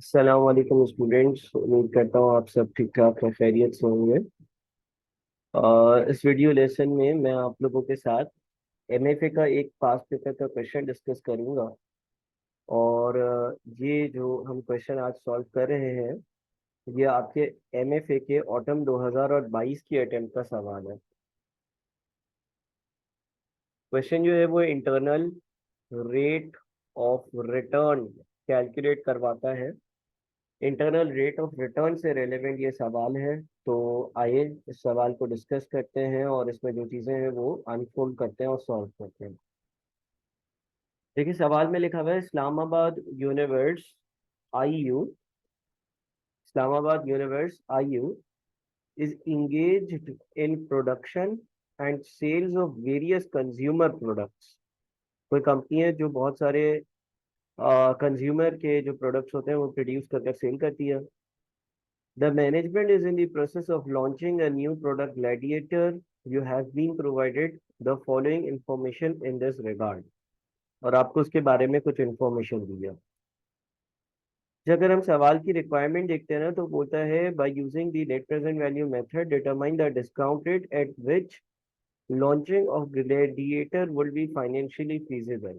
अस्सलाम वालेकुम स्टूडेंट्स। उम्मीद करता हूँ आप सब ठीक ठाक और खैरियत से होंगे। इस वीडियो लेसन में मैं आप लोगों के साथ एमएफए का एक पास्ट पेपर का क्वेश्चन डिस्कस करूंगा। और ये जो हम क्वेश्चन आज सॉल्व कर रहे हैं ये आपके एमएफए के ऑटम 2022 की अटेम्प्ट का सवाल है। क्वेश्चन जो है वो internal rate of return calculate करवाता है। इंटरनल रेट ऑफ रिटर्न से रेलेवेंट ये सवाल है। तो आइए इस सवाल को डिस्कस करते हैं और इसमें जो चीज़ें हैं वो अनफोल्ड करते हैं और सॉल्व करते हैं। देखिए सवाल में लिखा हुआ है Islamabad universe IU Islamabad universe IU is engaged in production and sales of various consumer products। कोई कंपनी है जो बहुत सारे कंज्यूमर के जो प्रोडक्ट्स होते हैं वो प्रोड्यूस करके सेल करती है। The management is in the process of launching a new product, Gladiator. You have been provided the following information in this regard। और आपको उसके बारे में कुछ इंफॉर्मेशन दी है। अगर हम सवाल की रिक्वायरमेंट देखते हैं ना तो बोलता है by using the net present value method determine the discount rate at which launching of gladiator will be financially feasible.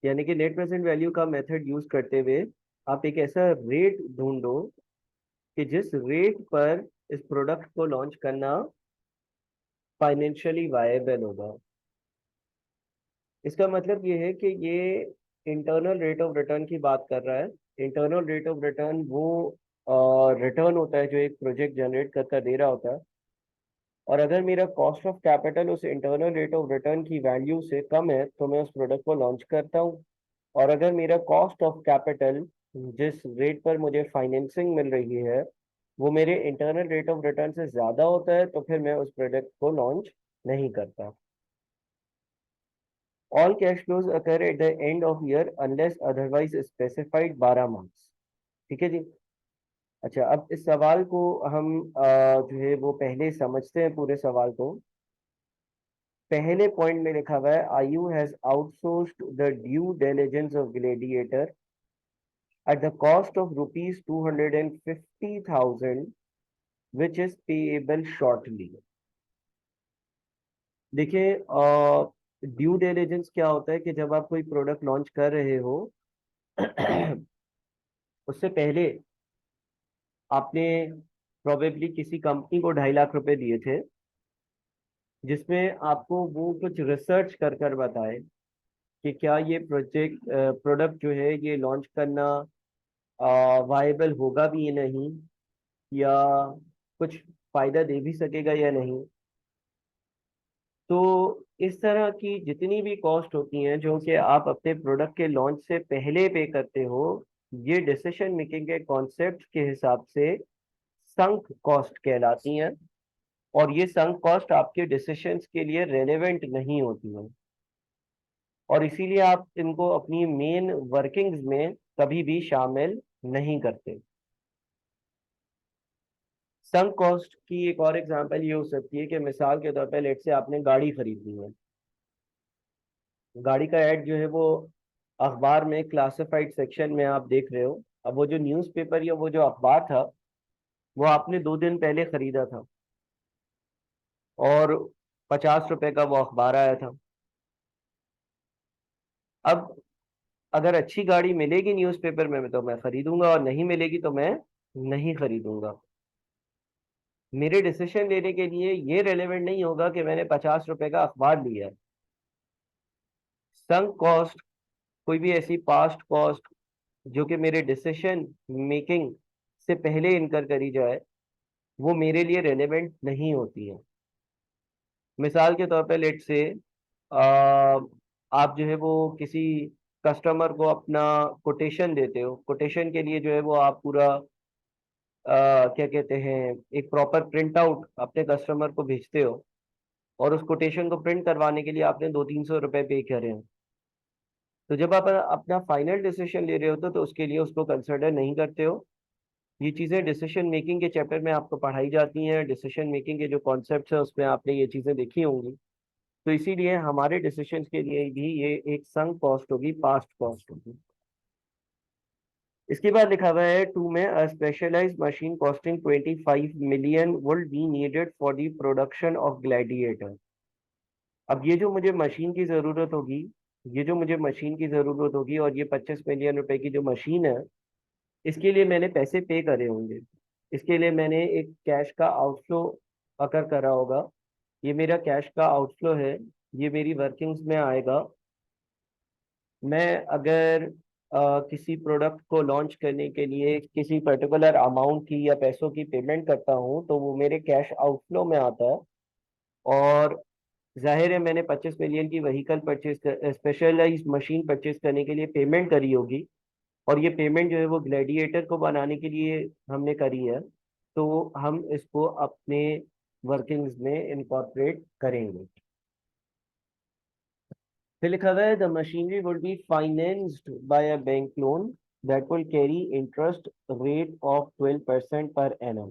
यानी कि नेट प्रेजेंट वैल्यू का मेथड यूज करते हुए आप एक ऐसा रेट ढूंढो कि जिस रेट पर इस प्रोडक्ट को लॉन्च करना फाइनेंशियली वायबल होगा। इसका मतलब ये है कि ये इंटरनल रेट ऑफ रिटर्न की बात कर रहा है। इंटरनल रेट ऑफ रिटर्न वो रिटर्न होता है जो एक प्रोजेक्ट जनरेट कर दे रहा होता है। और अगर मेरा कॉस्ट ऑफ कैपिटल उस इंटरनल रेट ऑफ रिटर्न की वैल्यू से कम है तो मैं उस प्रोडक्ट को लॉन्च करता हूँ। और अगर मेरा कॉस्ट ऑफ कैपिटल जिस रेट पर मुझे फाइनेंसिंग मिल रही है वो मेरे इंटरनल रेट ऑफ रिटर्न से ज़्यादा होता है तो फिर मैं उस प्रोडक्ट को लॉन्च नहीं करता। All cash flows occur at the end of year unless otherwise specified 12 months. ठीक है जी। अच्छा अब इस सवाल को हम जो है वो पहले समझते हैं पूरे सवाल को। पहले पॉइंट में लिखा हुआ है IU has outsourced the due diligence of gladiator at the cost of rupees 250,000 which is payable shortly। देखिए ड्यू डिलिजेंस क्या होता है कि जब आप कोई प्रोडक्ट लॉन्च कर रहे हो उससे पहले आपने प्रोबेबली किसी कंपनी को 2.5 लाख रुपए दिए थे जिसमें आपको वो कुछ रिसर्च कर कर बताए कि क्या ये प्रोडक्ट जो है ये लॉन्च करना वायबल होगा भी या नहीं, या कुछ फायदा दे भी सकेगा या नहीं। तो इस तरह की जितनी भी कॉस्ट होती हैं जो कि आप अपने प्रोडक्ट के लॉन्च से पहले पे करते हो ये डिसीजन मेकिंग के कॉन्सेप्ट के हिसाब से संक कॉस्ट कहलाती हैं। और ये संक कॉस्ट आपके डिसीशंस के लिए रेलेवेंट नहीं होती हैं और इसीलिए आप इनको अपनी मेन वर्किंग्स में कभी भी शामिल नहीं करते। संक कॉस्ट की एक और एग्जांपल ये हो सकती है कि मिसाल के तौर पर लेट से आपने गाड़ी खरीदनी है। गाड़ी का ऐड जो है वो अखबार में क्लासिफाइड सेक्शन में आप देख रहे हो। अब वो जो न्यूज़पेपर या वो जो अखबार था वो आपने 2 दिन पहले खरीदा था और 50 रुपए का वो अखबार आया था। अब अगर अच्छी गाड़ी मिलेगी न्यूज़पेपर में तो मैं खरीदूंगा और नहीं मिलेगी तो मैं नहीं खरीदूंगा। मेरे डिसीजन लेने के लिए ये रेलेवेंट नहीं होगा कि मैंने 50 रुपए का अखबार लिया है। संक कॉस्ट कोई भी ऐसी पास्ट कॉस्ट जो कि मेरे डिसीजन मेकिंग से पहले इनकर करी जाए वो मेरे लिए रेलेवेंट नहीं होती है। मिसाल के तौर पे लेट से आप जो है वो किसी कस्टमर को अपना कोटेशन देते हो। कोटेशन के लिए जो है वो आप पूरा क्या कहते हैं एक प्रॉपर प्रिंट आउट अपने कस्टमर को भेजते हो और उस कोटेशन को प्रिंट करवाने के लिए आपने 200-300 रुपए पे करे हैं। तो जब आप अपना फाइनल डिसीजन ले रहे होते हो तो उसके लिए उसको कंसिडर नहीं करते हो। ये चीज़ें डिसीजन मेकिंग के चैप्टर में आपको पढ़ाई जाती हैं। डिसीजन मेकिंग के जो कॉन्सेप्ट्स हैं उसमें आपने ये चीज़ें देखी होंगी। तो इसीलिए हमारे डिसीजन के लिए भी ये एक संक कॉस्ट होगी, पास्ट कॉस्ट होगी। इसके बाद लिखा हुआ है 2 में अ specialised machine costing 25 million would be needed for the production of gladiator. अब ये जो मुझे मशीन की जरूरत होगी, ये जो मुझे मशीन की जरूरत होगी और ये 25 मिलियन रुपए की जो मशीन है, इसके लिए मैंने पैसे पे करे होंगे। इसके लिए मैंने एक कैश का आउटफ्लो अकर करा होगा। ये मेरा कैश का आउटफ्लो है, ये मेरी वर्किंग्स में आएगा। मैं अगर किसी प्रोडक्ट को लॉन्च करने के लिए किसी पर्टिकुलर अमाउंट की या पैसों की पेमेंट करता हूँ तो वो मेरे कैश आउटफ्लो में आता है। और जाहिर है मैंने 25 मिलियन की vehicle purchase specialised machine purchase करने के लिए पेमेंट करी होगी, और ये पेमेंट जो है वो ग्लैडिएटर को बनाने के लिए हमने करी है। तो हम इसको अपने वर्किंग्स में इनकॉर्पोरेट करेंगे। फिर लिखा हुआ है the machinery would be financed by a bank loan that will carry interest rate of 12% per annum.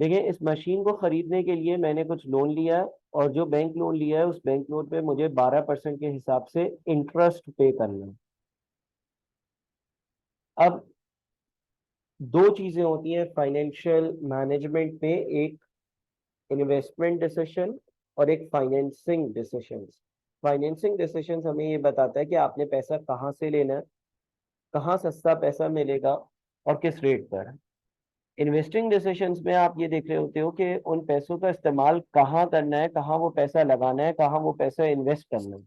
देखिए, इस मशीन को खरीदने के लिए मैंने कुछ लोन लिया है, और जो बैंक लोन लिया है उस बैंक लोन पे मुझे 12% के हिसाब से इंटरेस्ट पे करना है। अब दो चीजें होती हैं फाइनेंशियल मैनेजमेंट में, एक इन्वेस्टमेंट डिसीजन और एक फाइनेंसिंग डिसीजन। फाइनेंसिंग डिसीजन हमें ये बताता है कि आपने पैसा कहाँ से लेना है, कहाँ सस्ता पैसा मिलेगा और किस रेट पर। इन्वेस्टिंग डिसीजंस में आप ये देख रहे होते हो कि उन पैसों का इस्तेमाल कहाँ करना है, कहाँ वो पैसा लगाना है, कहाँ वो पैसा इन्वेस्ट करना है।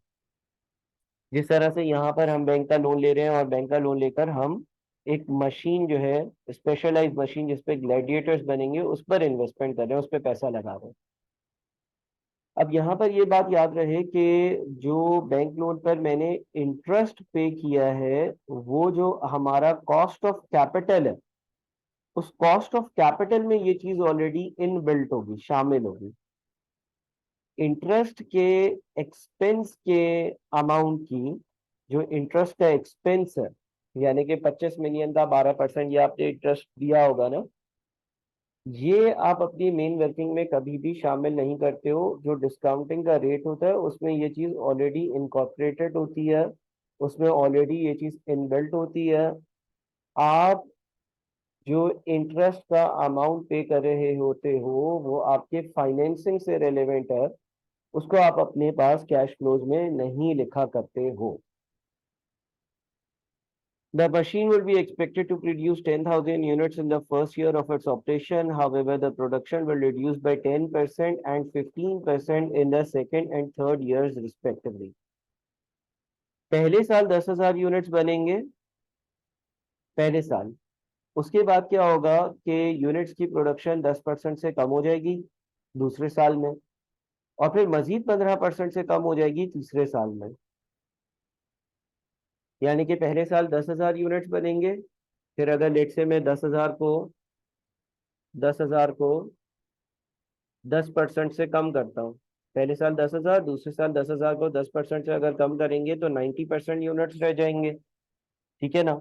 जिस तरह से यहाँ पर हम बैंक का लोन ले रहे हैं और बैंक का लोन लेकर हम एक मशीन जो है, स्पेशलाइज्ड मशीन जिसपे ग्लैडिएटर्स बनेंगे, उस पर इन्वेस्टमेंट कर रहे हैं, उस पर पैसा लगा रहे हैं। अब यहाँ पर ये बात याद रहे कि जो बैंक लोन पर मैंने इंटरेस्ट पे किया है, वो जो हमारा कॉस्ट ऑफ कैपिटल है, उस कॉस्ट ऑफ कैपिटल में ये चीज ऑलरेडी इनबिल्ट होगी, शामिल होगी। इंटरेस्ट के एक्सपेंस के अमाउंट की, जो इंटरेस्ट का एक्सपेंस है, यानी कि 25 मिलियन का 12% ये आपने इंटरेस्ट दिया होगा ना, ये आप अपनी मेन वर्किंग में कभी भी शामिल नहीं करते हो। जो डिस्काउंटिंग का रेट होता है उसमें ये चीज ऑलरेडी इनकॉर्पोरेटेड होती है, उसमें ऑलरेडी ये चीज इनबिल्ट होती है। आप जो इंटरेस्ट का अमाउंट पे कर रहे होते हो वो आपके फाइनेंसिंग से रिलेवेंट है, उसको आप अपने पास कैश फ्लोज में नहीं लिखा करते हो। The machine will be expected to produce 10,000 units in the first year of its operation. However, the production will reduce by 10% and 15% in the second and third years respectively. पहले साल 10,000 units बनेंगे, पहले साल। उसके बाद क्या होगा कि यूनिट्स की प्रोडक्शन 10% से कम हो जाएगी दूसरे साल में, और फिर मजीद 15% से कम हो जाएगी तीसरे साल में। यानी कि पहले साल 10,000 यूनिट्स बनेंगे, फिर अगर लेट से मैं 10,000 को 10% से कम करता हूँ, पहले साल 10,000, दूसरे साल 10,000 को 10% से अगर कम करेंगे तो 90% यूनिट्स रह जाएंगे। ठीक है ना?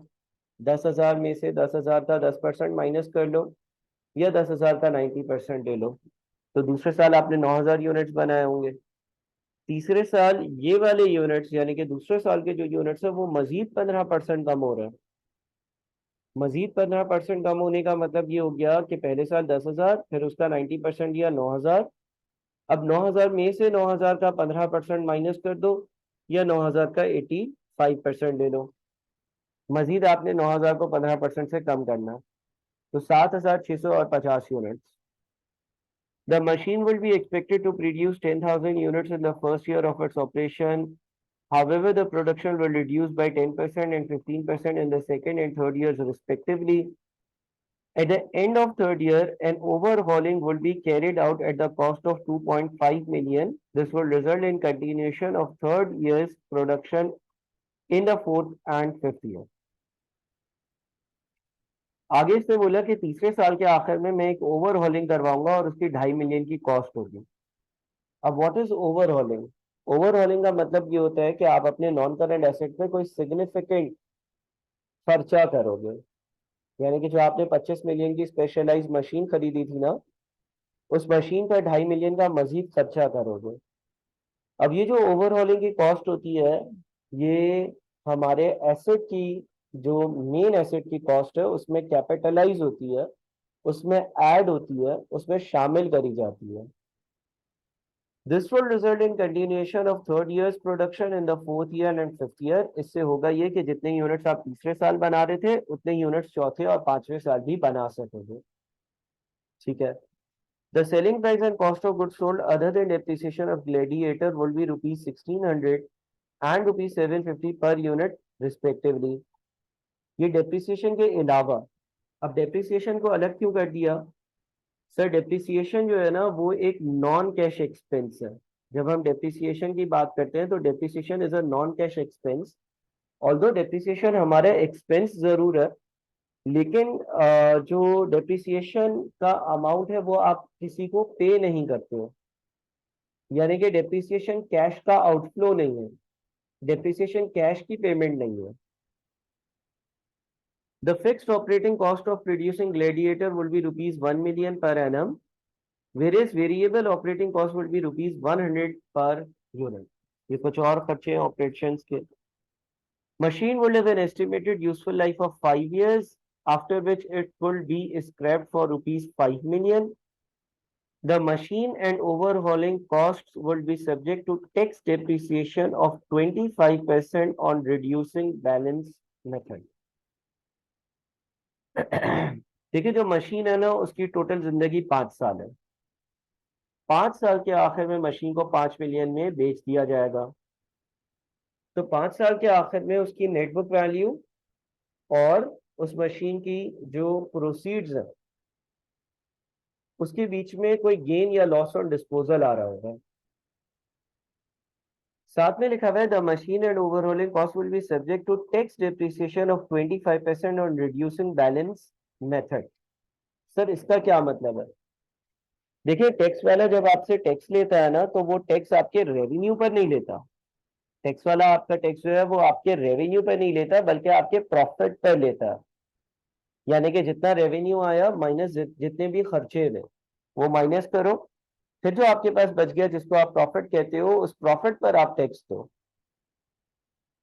10,000 में से 10,000 का 10% माइनस कर लो, या 10,000 का 90% ले लो, तो दूसरे साल आपने 9,000 यूनिट्स बनाए होंगे। तीसरे साल ये वाले यूनिट्स, यानी कि दूसरे साल के जो यूनिट्स है वो मजीद 15% कम हो रहे हैं। मजीद 15% कम होने का मतलब ये हो गया कि पहले साल 10,000, फिर उसका 90% दिया 9,000। अब 9,000 में से 9,000 का 15% माइनस कर दो, या 9,000 का 85% ले लो। मजीद आपने 9,000 को 15% से कम करना, तो 7,650 units. The machine will be expected to produce 10,000 units in the first year of its operation. However, the production will reduce by 10% and 15% in the second and third years respectively. At the end of third year, an overhauling will be carried out at the cost of 2.5 million. This will result in continuation of third year's production in the fourth and fifth year. आगे इसने बोला कि तीसरे साल के आखिर में मैं एक ओवरहॉलिंग करवाऊंगा और उसकी 2.5 मिलियन की कॉस्ट होगी। अब व्हाट इज ओवरहॉलिंग? ओवरहॉलिंग का मतलब ये होता है कि आप अपने नॉन करंट एसेट में कोई सिग्निफिकेंट खर्चा करोगे। यानी कि जो आपने 25 मिलियन की स्पेशलाइज्ड मशीन खरीदी थी ना, उस मशीन पर 2.5 मिलियन का मजीद खर्चा करोगे। अब ये जो ओवरहॉलिंग की कॉस्ट होती है, ये हमारे एसेट की जो मेन एसेट की कॉस्ट है उसमें कैपिटलाइज होती है, उसमें ऐड होती है, उसमें शामिल करी जाती है। This will result in continuation of third years production in the fourth year and fifth year. इससे होगा ये कि जितने यूनिट्स आप तीसरे साल बना रहे थे उतने यूनिट्स चौथे और पांचवें साल भी बना सकोगे। ठीक है। The selling price and cost of goods sold other than depreciation of Gladiator will be rupees 1600 and rupees 750 per unit respectively. ये डेप्रिसिएशन के अलावा, अब डेप्रिसिएशन को अलग क्यों कर दिया सर? डेप्रिसिएशन जो है ना वो एक नॉन कैश एक्सपेंस है। जब हम डेप्रिसिएशन की बात करते हैं तो depreciation is a non cash expense. Although depreciation हमारा एक्सपेंस जरूर है, लेकिन जो डेप्रिसिएशन का अमाउंट है वो आप किसी को पे नहीं करते हो, यानी कि डेप्रिसिएशन कैश का आउटफ्लो नहीं है, डेप्रिसिएशन कैश की पेमेंट नहीं है। The fixed operating cost of producing gladiator will be rupees 1 million per annum, whereas variable operating cost will be rupees 100 per unit. ये कुछ और खर्चे हैं ऑपरेशंस के। Machine will have an estimated useful life of 5 years, after which it will be scrapped for rupees 5 million. The machine and overhauling costs will be subject to tax depreciation of 25% on reducing balance method. देखिए जो machine है ना उसकी total जिंदगी 5 साल है। 5 साल के आखिर में मशीन को 5 मिलियन में बेच दिया जाएगा। तो 5 साल के आखिर में उसकी नेटबुक वैल्यू और उस मशीन की जो प्रोसीड्स है उसके बीच में कोई गेन या लॉस ऑन डिस्पोजल आ रहा होगा। साथ में लिखा हुआ है the machine and overhauling cost will be subject to tax depreciation of 25% on reducing balance method. Sir इसका क्या मतलब है? देखिए टैक्स वाला जब आपसे टैक्स लेता है ना तो वो टैक्स आपके रेवेन्यू पर नहीं लेता। टैक्स वाला आपका टैक्स जो है वो आपके रेवेन्यू पर नहीं लेता बल्कि आपके प्रॉफिट पर लेता है। यानी कि जितना रेवेन्यू आया माइनस जितने भी खर्चे हुए वो माइनस करो, फिर जो आपके पास बच गया जिसको आप प्रॉफिट कहते हो उस प्रॉफिट पर आप टैक्स दो।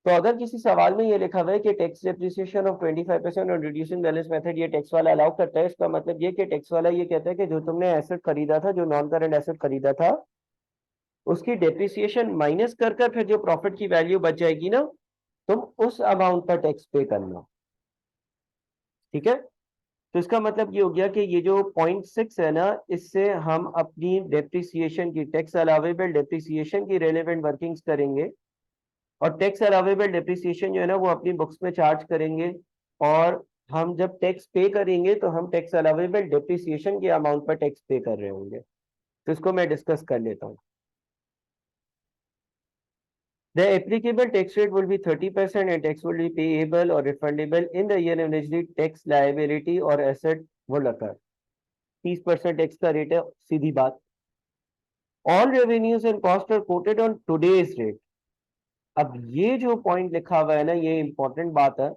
तो अगर किसी सवाल में ये लिखा हुआ है कि टैक्स डेप्रिसिएशन ऑफ 25% और रिड्यूसिंग बैलेंस मेथड ये टैक्स वाला अलाउ करता है, इसका मतलब ये कि टैक्स वाला ये कहता है कि जो तुमने एसेट खरीदा था, जो नॉन करंट एसेट खरीदा था, उसकी डेप्रिसिएशन माइनस कर कर फिर जो प्रॉफिट की वैल्यू बच जाएगी ना, तुम उस अमाउंट पर टैक्स पे करना। ठीक है। तो इसका मतलब ये हो गया कि ये जो 0.6 है ना, इससे हम अपनी डेप्रिसिएशन की, टैक्स अलावेबल डेप्रिसिएशन की रेलेवेंट वर्किंग्स करेंगे और टैक्स अलावेबल डेप्रिसिएशन जो है ना वो अपनी बुक्स में चार्ज करेंगे। और हम जब टैक्स पे करेंगे तो हम टैक्स अलावेबल डेप्रिसिएशन के अमाउंट पर टैक्स पे कर रहे होंगे। तो इसको मैं डिस्कस कर लेता हूँ। The applicable tax rate will be 30% and tax will be payable or refundable in the year in which the tax liability or asset will occur. 30% tax का रेट है, सीधी बात। All revenues and costs are quoted on today's rate. अब ये जो point लिखा हुआ है ना ये इंपॉर्टेंट बात है।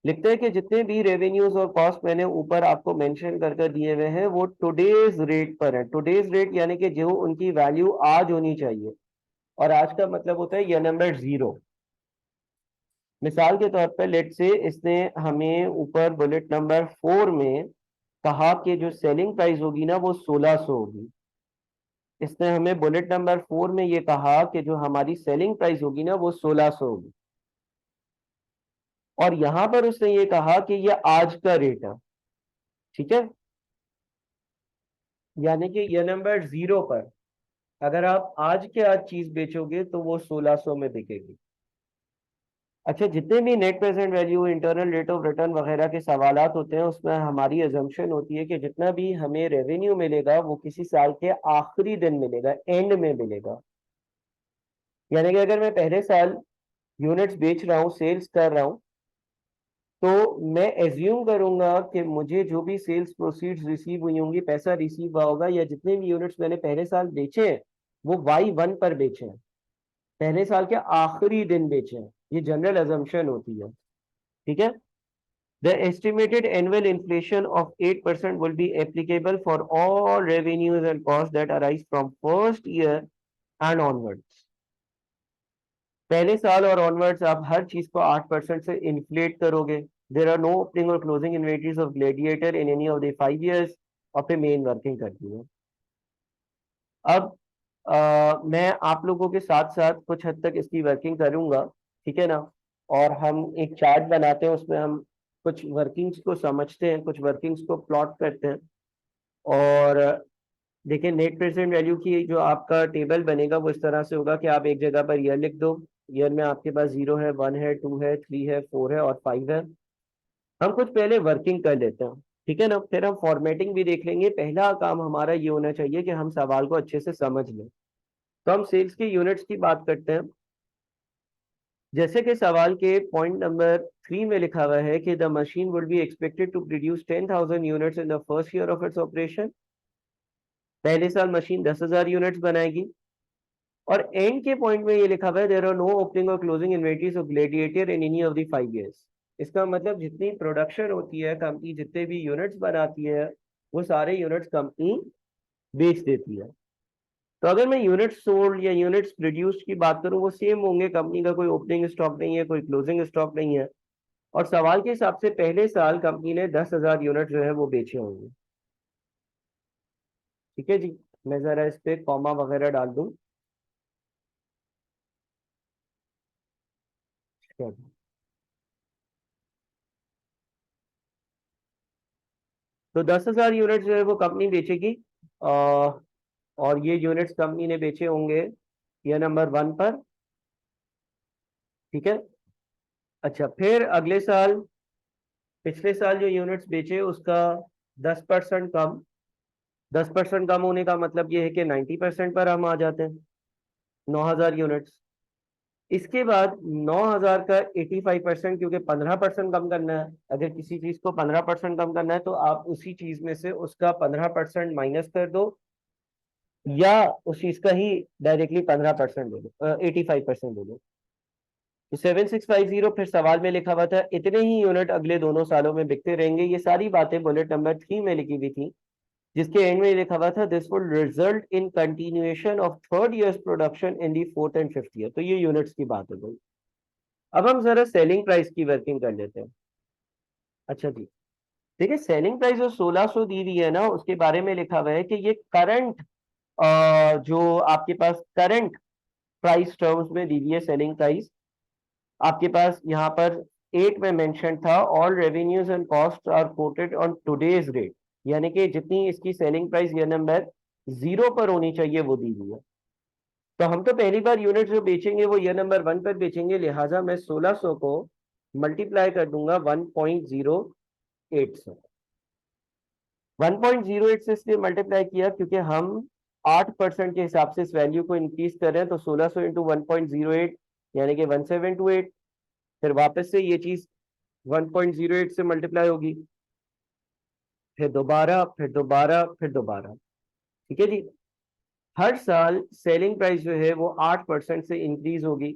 लिखते हैं कि जितने भी रेवेन्यूज और कॉस्ट मैंने ऊपर आपको मेंशन करके दिए हुए हैं वो टुडेज रेट पर है। टुडेज रेट यानी कि जो उनकी वैल्यू आज होनी चाहिए, और आज का मतलब होता है ये नंबर 0। मिसाल के तौर पर लेट से इसने हमें ऊपर बुलेट नंबर 4 में कहा कि जो सेलिंग प्राइस होगी ना वो 1600 होगी। इसने हमें बुलेट नंबर 4 में ये कहा कि जो हमारी सेलिंग प्राइस होगी ना वो 1600 होगी, और यहां पर उसने ये कहा कि ये आज का रेट है। ठीक है। यानी कि ये नंबर 0 पर अगर आप आज के आज चीज बेचोगे तो वो 1600 में बिकेगी। अच्छा, जितने भी net present value, internal rate of return वगैरह के सवालात होते हैं उसमें हमारी अजम्पशन होती है कि जितना भी हमें रेवेन्यू मिलेगा वो किसी साल के आखिरी दिन मिलेगा, एंड में मिलेगा। यानी कि अगर मैं पहले साल यूनिट्स बेच रहा हूँ, सेल्स कर रहा हूँ, तो मैं एज्यूम करूंगा कि मुझे जो भी सेल्स प्रोसीड्स रिसीव हुई होंगी, पैसा रिसीव हुआ होगा, या जितने भी यूनिट्स मैंने पहले साल बेचे हैं वो Y1 पर बेचे हैं, पहले साल के आखिरी दिन बेचे हैं। ये जनरल अजम्पशन होती है। ठीक है। The estimated annual inflation of 8% will be applicable for all revenues and costs that arise from first year and onwards. पहले साल और ऑनवर्ड्स आप हर चीज को 8% से इन्फ्लेट करोगे। देर आर नो ओपनिंग और closing inventories of gladiator in any of the 5 years और फिर मेन वर्किंग करती है। अब मैं आप लोगों के साथ साथ कुछ हद तक इसकी वर्किंग करूंगा, ठीक है ना। और हम एक चार्ट बनाते हैं, उसमें हम कुछ वर्किंग्स को समझते हैं, कुछ वर्किंग्स को प्लॉट करते हैं। और देखिए, नेट प्रेजेंट वैल्यू की जो आपका टेबल बनेगा वो इस तरह से होगा कि आप एक जगह पर ईयर लिख दो। ईयर में आपके पास 0 है, 1 है, 2 है, 3 है, 4 है और 5 है। हम कुछ पहले वर्किंग कर लेते हैं, ठीक है ना, फिर हम फॉर्मेटिंग भी देख लेंगे। पहला काम हमारा ये होना चाहिए कि हम सवाल को अच्छे से समझ लें। तो हम सेल्स की यूनिट्स की बात करते हैं। जैसे कि सवाल के पॉइंट नंबर 3 में लिखा हुआ है कि the machine would be expected to produce 10,000 units in the first year of its operation. पहले साल मशीन 10,000 यूनिट्स बनाएगी। और एंड के पॉइंट में ये लिखा हुआ है देयर आर नो ओपनिंग और closing inventories of gladiator in any of the 5 years। इसका मतलब जितनी प्रोडक्शन होती है कंपनी, जितने भी यूनिट्स बनाती है, वो सारे यूनिट्स कंपनी बेच देती है। तो अगर मैं यूनिट्स सोल्ड या यूनिट्स प्रोड्यूस्ड की बात करूं, वो सेम होंगे। कंपनी का कोई ओपनिंग स्टॉक नहीं है, कोई क्लोजिंग स्टॉक नहीं है। और सवाल के हिसाब से पहले साल कंपनी ने 10,000 यूनिट जो है वो बेचे होंगे। ठीक है जी। मैं जरा इस पे कॉमा वगैरह डाल दूं। तो 10,000 यूनिट जो है वो कंपनी बेचेगी। और ये यूनिट्स कंपनी ने बेचे होंगे ये नंबर 1 पर। ठीक है। अच्छा, फिर अगले साल, पिछले साल जो यूनिट्स बेचे उसका 10% कम। 10% कम होने का मतलब ये है कि 90% पर हम आ जाते हैं, 9,000 यूनिट्स। इसके बाद 9,000 का 85%, क्योंकि 15% कम करना है। अगर किसी चीज को 15% कम करना है तो आप उसी चीज में से उसका 15% माइनस कर दो, या उस चीज का ही डायरेक्टली 15% दे दो, 85% दे दो। तो 7650 फिर सवाल में लिखा हुआ था इतने ही यूनिट अगले दोनों सालों में बिकते रहेंगे। ये सारी बातें बुलेट नंबर 3 में लिखी हुई थी, जिसके एंड में लिखा हुआ था this would result in continuation of third years production in the fourth and fifth year. तो ये यूनिट्स की बात हो गई। अब हम जरा सेलिंग प्राइस की वर्किंग कर लेते हैं। अच्छा जी, देखिए, सेलिंग प्राइस जो 1600 दी हुई है ना, उसके बारे में लिखा हुआ है कि ये करंट, जो आपके पास करंट प्राइस टर्म्स में दी हुई है सेलिंग प्राइस। आपके पास यहाँ पर 8 में मेंशन था all revenues and cost are quoted on today's rate, यानी कि जितनी इसकी सेलिंग प्राइस ये नंबर 0 पर होनी चाहिए वो दी हुई है। तो हम तो पहली बार यूनिट जो बेचेंगे वो ये नंबर 1 पर बेचेंगे, लिहाजा मैं 1600 को मल्टीप्लाई कर दूंगा 1.08 से। 1.08 से इसलिए मल्टीप्लाई किया क्योंकि हम 8% के हिसाब से इस वैल्यू को इंक्रीज कर रहे हैं। तो 1600 इंटू 1.08 यानी कि 1728। फिर वापस से ये चीज 1.08 से मल्टीप्लाई होगी, फिर दोबारा, फिर दोबारा, फिर दोबारा। ठीक है जी। हर साल सेलिंग प्राइस जो है वो 8% से इंक्रीज होगी।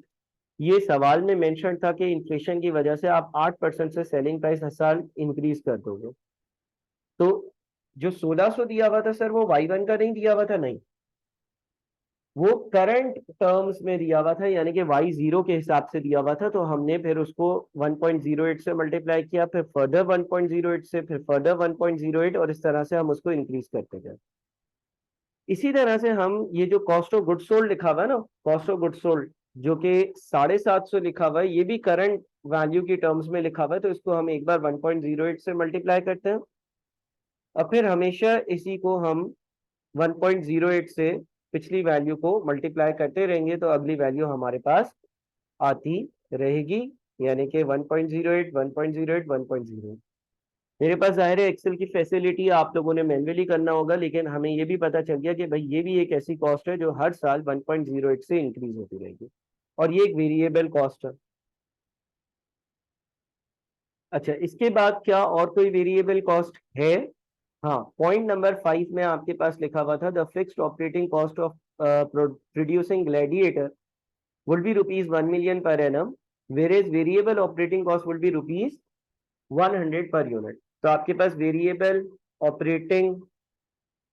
ये सवाल में मेंशन था कि इन्फ्लेशन की वजह से आप 8% से सेलिंग प्राइस हर साल इंक्रीज कर दोगे। तो जो 1600 दिया हुआ था सर, वो Y1 का नहीं दिया हुआ था, नहीं, वो करंट टर्म्स में दिया हुआ था, यानी कि Y0 के हिसाब से दिया हुआ था। तो हमने फिर उसको 1.08 से मल्टीप्लाई किया, फिर फर्दर 1.08 से, फिर फर्दर 1.08, और इस तरह से हम उसको इंक्रीज करते गए। इसी तरह से हम ये जो कॉस्ट ऑफ गुड सोल्ड लिखा हुआ है ना, कॉस्ट ऑफ गुड सोल्ड जो कि 750 लिखा हुआ है, ये भी करंट वैल्यू की टर्म्स में लिखा हुआ है। तो इसको हम एक बार 1.08 से मल्टीप्लाई करते हैं, और फिर हमेशा इसी को हम 1.08 से पिछली वैल्यू को मल्टीप्लाई करते रहेंगे, तो अगली वैल्यू हमारे पास आती रहेगी, यानी कि 1.08, 1.08, 1.08। मेरे पास जाहिर है एक्सेल की फैसिलिटी आप लोगों ने मैन्युअली करना होगा, लेकिन हमें ये भी पता चल गया कि भाई ये भी एक ऐसी कॉस्ट है जो हर साल 1.08 से इंक्रीज होती रहेगी, और ये एक वेरिएबल कॉस्ट है। अच्छा, इसके बाद क्या और कोई वेरिएबल कॉस्ट है? हाँ, पॉइंट नंबर 5 में आपके पास लिखा हुआ था the fixed operating cost of producing gladiator would be rupees 1 million per annum, whereas variable operating cost would be rupees 100 per unit। तो आपके पास वेरिएबल ऑपरेटिंग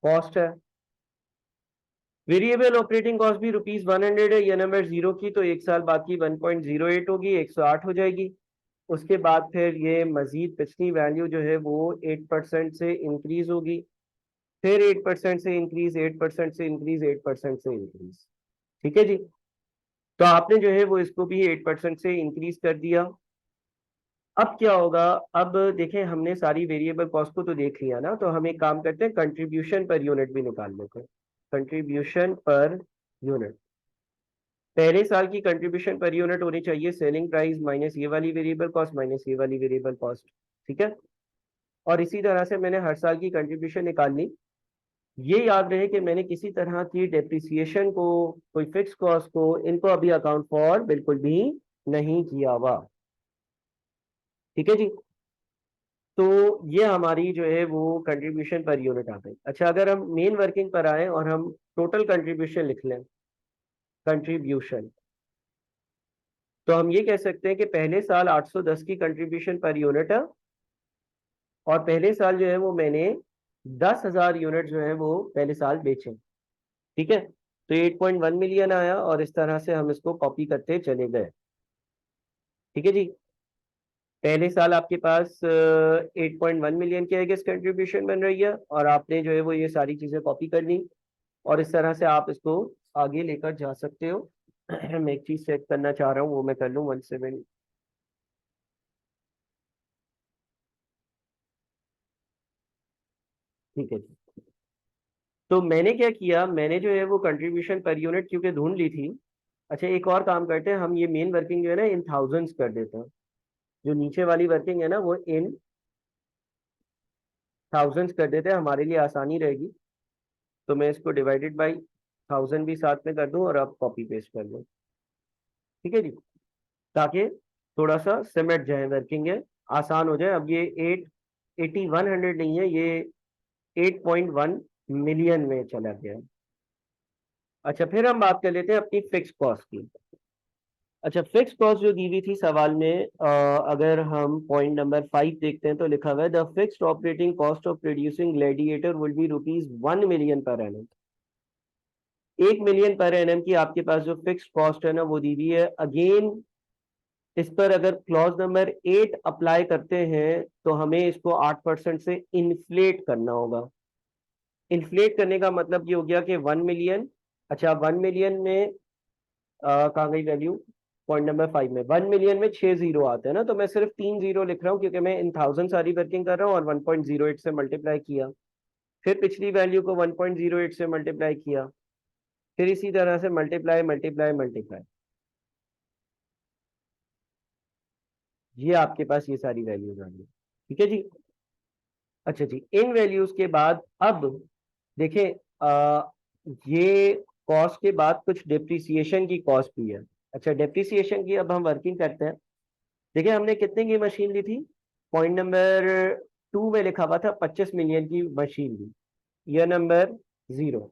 कॉस्ट है, वेरिएबल ऑपरेटिंग कॉस्ट भी ₹100 है, ये नंबर जीरो की तो एक साल बाद की 1.08 होगी, 108 हो जाएगी। उसके बाद फिर ये मजीद पिछली वैल्यू जो है वो 8% से इंक्रीज होगी, फिर 8% से इंक्रीज, 8% से इंक्रीज, 8% से इंक्रीज। ठीक है जी। तो आपने जो है वो इसको भी 8% से इंक्रीज कर दिया। अब क्या होगा? अब देखें, हमने सारी वेरिएबल कॉस्ट को तो देख लिया ना, तो हम एक काम करते हैं, कंट्रीब्यूशन पर यूनिट भी निकाल लेते हैं। कंट्रीब्यूशन पर यूनिट, पहले साल की कंट्रीब्यूशन पर यूनिट होनी चाहिए सेलिंग प्राइस माइनस ये वाली वेरिएबल कॉस्ट माइनस ये वाली वेरिएबल कॉस्ट। ठीक है। और इसी तरह से मैंने हर साल की कंट्रीब्यूशन निकाल ली। ये याद रहे कि मैंने किसी तरह की डेप्रिसिएशन को, कोई फिक्स कॉस्ट को, इनको अभी अकाउंट फॉर बिल्कुल भी नहीं किया हुआ। ठीक है जी। तो ये हमारी जो है वो कंट्रीब्यूशन पर यूनिट आ गई। अच्छा, अगर हम मेन वर्किंग पर आए और हम टोटल कंट्रीब्यूशन लिख लें, कंट्रीब्यूशन, तो हम ये कह सकते हैं कि पहले साल 810 की कंट्रीब्यूशन पर यूनिट है, और पहले साल जो है वो मैंने 10,000 यूनिट जो है वो पहले साल बेचे। ठीक है। तो 8.1 मिलियन आया, और इस तरह से हम इसको कॉपी करते चले गए। ठीक है जी। पहले साल आपके पास 8.1 मिलियन की आई गेस कंट्रीब्यूशन बन रही है, और आपने जो है वो ये सारी चीजें कॉपी कर ली, और इस तरह से आप इसको आगे लेकर जा सकते हो। मैं एक चीज चेक करना चाह रहा हूँ, वो मैं कर लूँ 17। ठीक है जी। तो मैंने क्या किया, मैंने जो है वो कंट्रीब्यूशन पर यूनिट क्योंकि ढूंढ ली थी। अच्छा, एक और काम करते हैं, हम ये मेन वर्किंग जो है ना इन थाउजेंड्स कर देते हैं। जो नीचे वाली वर्किंग है ना वो इन थाउजेंड्स कर देते हैं, हमारे लिए आसानी रहेगी। तो मैं इसको डिवाइडेड बाई 1000 भी साथ में कर दूं, और अब कॉपी पेस्ट कर दूं। ठीक है जी। ताकि थोड़ा सा सिमट जाए वर्किंग है, आसान हो जाए। अब ये 8100 नहीं है, ये 8.1 मिलियन में चला गया। अच्छा, फिर हम बात कर लेते हैं अपनी फिक्स कॉस्ट की। अच्छा, फिक्स कॉस्ट जो दी हुई थी सवाल में, अगर हम पॉइंट नंबर 5 देखते हैं तो लिखा हुआ है the fixed operating cost of producing gladiator will be ₹1 million per annum. 1 million per annum की आपके पास जो फिक्स कॉस्ट है ना वो दी हुई है। अगेन, इस पर अगर क्लॉज नंबर 8 अप्लाई करते हैं तो हमें इसको 8% से इन्फ्लेट करना होगा। इन्फ्लेट करने का मतलब ये हो गया कि 1 मिलियन, अच्छा 1 मिलियन में कहाँ गई वैल्यू? पॉइंट नंबर 5 में 1 मिलियन में 6 जीरो आते हैं ना, तो मैं सिर्फ 3 जीरो लिख रहा हूँ क्योंकि मैं इन थाउजेंड सारी वर्किंग कर रहा हूँ, और 1.08 से मल्टीप्लाई किया, फिर पिछली वैल्यू को 1.08 से मल्टीप्लाई किया, फिर इसी तरह से मल्टीप्लाई मल्टीप्लाई मल्टीप्लाई, ये आपके पास ये सारी वैल्यूज आ गई। ठीक है जी। अच्छा जी, इन वैल्यूज के बाद अब देखें, ये कॉस्ट के बाद कुछ डेप्रिसिएशन की कॉस्ट भी है। अच्छा, डेप्रिसिएशन की अब हम वर्किंग करते हैं। देखिए, हमने कितने की मशीन ली थी? पॉइंट नंबर 2 में लिखा हुआ था 25 मिलियन की मशीन ली, ईयर नंबर 0।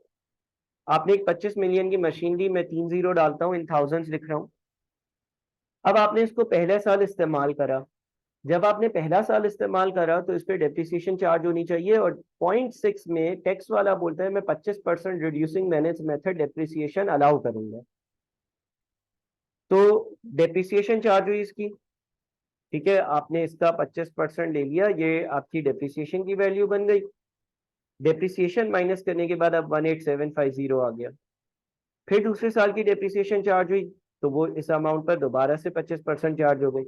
आपने एक 25 मिलियन की मशीन ली, मैं 3 जीरो डालता हूँ, इन थाउजेंड्स लिख रहा हूँ। अब आपने इसको पहले साल इस्तेमाल करा। जब आपने पहला साल इस्तेमाल करा तो इस पर डेप्रिसिएशन चार्ज होनी चाहिए, और 0.6 में टैक्स वाला बोलता है मैं 25% reducing manage method depreciation allow करूंगा। तो डेप्रिसिएशन चार्ज हुई इसकी। ठीक है, आपने इसका 25% ले लिया, ये आपकी डेप्रिसिएशन की वैल्यू बन गई। डेप्रिसिएशन माइनस करने के बाद अब 18750 आ गया। फिर दूसरे साल की डेप्रिसिएशन चार्ज हुई, तो वो इस अमाउंट पर दोबारा से 25% चार्ज हो गई।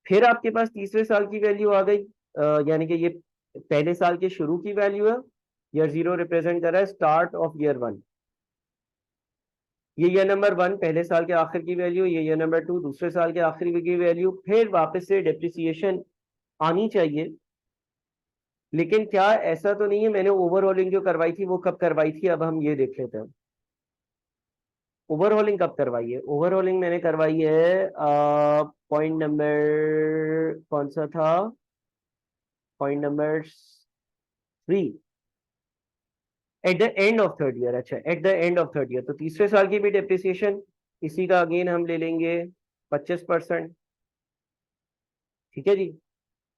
फिर आपके पास तीसरे साल की वैल्यू आ गई, यानी कि ये पहले साल के शुरू की वैल्यू है। ईयर 0 रिप्रेजेंट कर रहा है स्टार्ट ऑफ ईयर 1। ये ईयर नंबर 1 पहले साल के आखिर की वैल्यू, ये ईयर नंबर 2 दूसरे साल के आखिर की वैल्यू। फिर वापस से डेप्रिसिएशन आनी चाहिए। लेकिन क्या ऐसा तो नहीं है मैंने ओवरऑलिंग जो करवाई थी वो कब करवाई थी? अब हम ये देख लेते हैं, ओवरऑलिंग कब करवाई है। ओवरऑलिंग मैंने करवाई है, पॉइंट नंबर कौन सा था? Point number 3, eight the end of third year. अच्छा, eight the end of third year, तो तीसरे साल की भी डेप्रिसिएशन इसी का अगेन हम ले लेंगे 25%। ठीक है जी।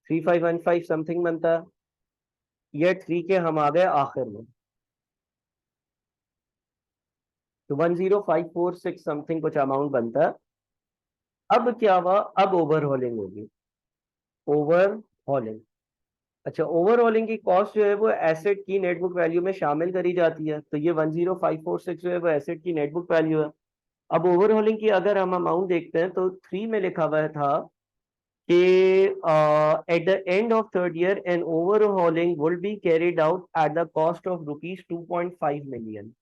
3515 समथिंग बनता। ईयर 3 के हम आ गए आखिर में। तो 10546 समथिंग कुछ अमाउंट बनता है। अब क्या हुआ, अब ओवरहॉलिंग होगी, ओवरहॉलिंग। अच्छा, ओवरऑलिंग की कॉस्ट जो है वो एसेट की नेटबुक वैल्यू में शामिल करी जाती है, तो ये 10546 जो है वो एसेट की नेटबुक वैल्यू है। अब ओवरऑलिंग की अगर हम अमाउंट देखते हैं तो 3 में लिखा हुआ था कि at the end of third year an overhauling will be carried out at the cost of ₹2.5 million.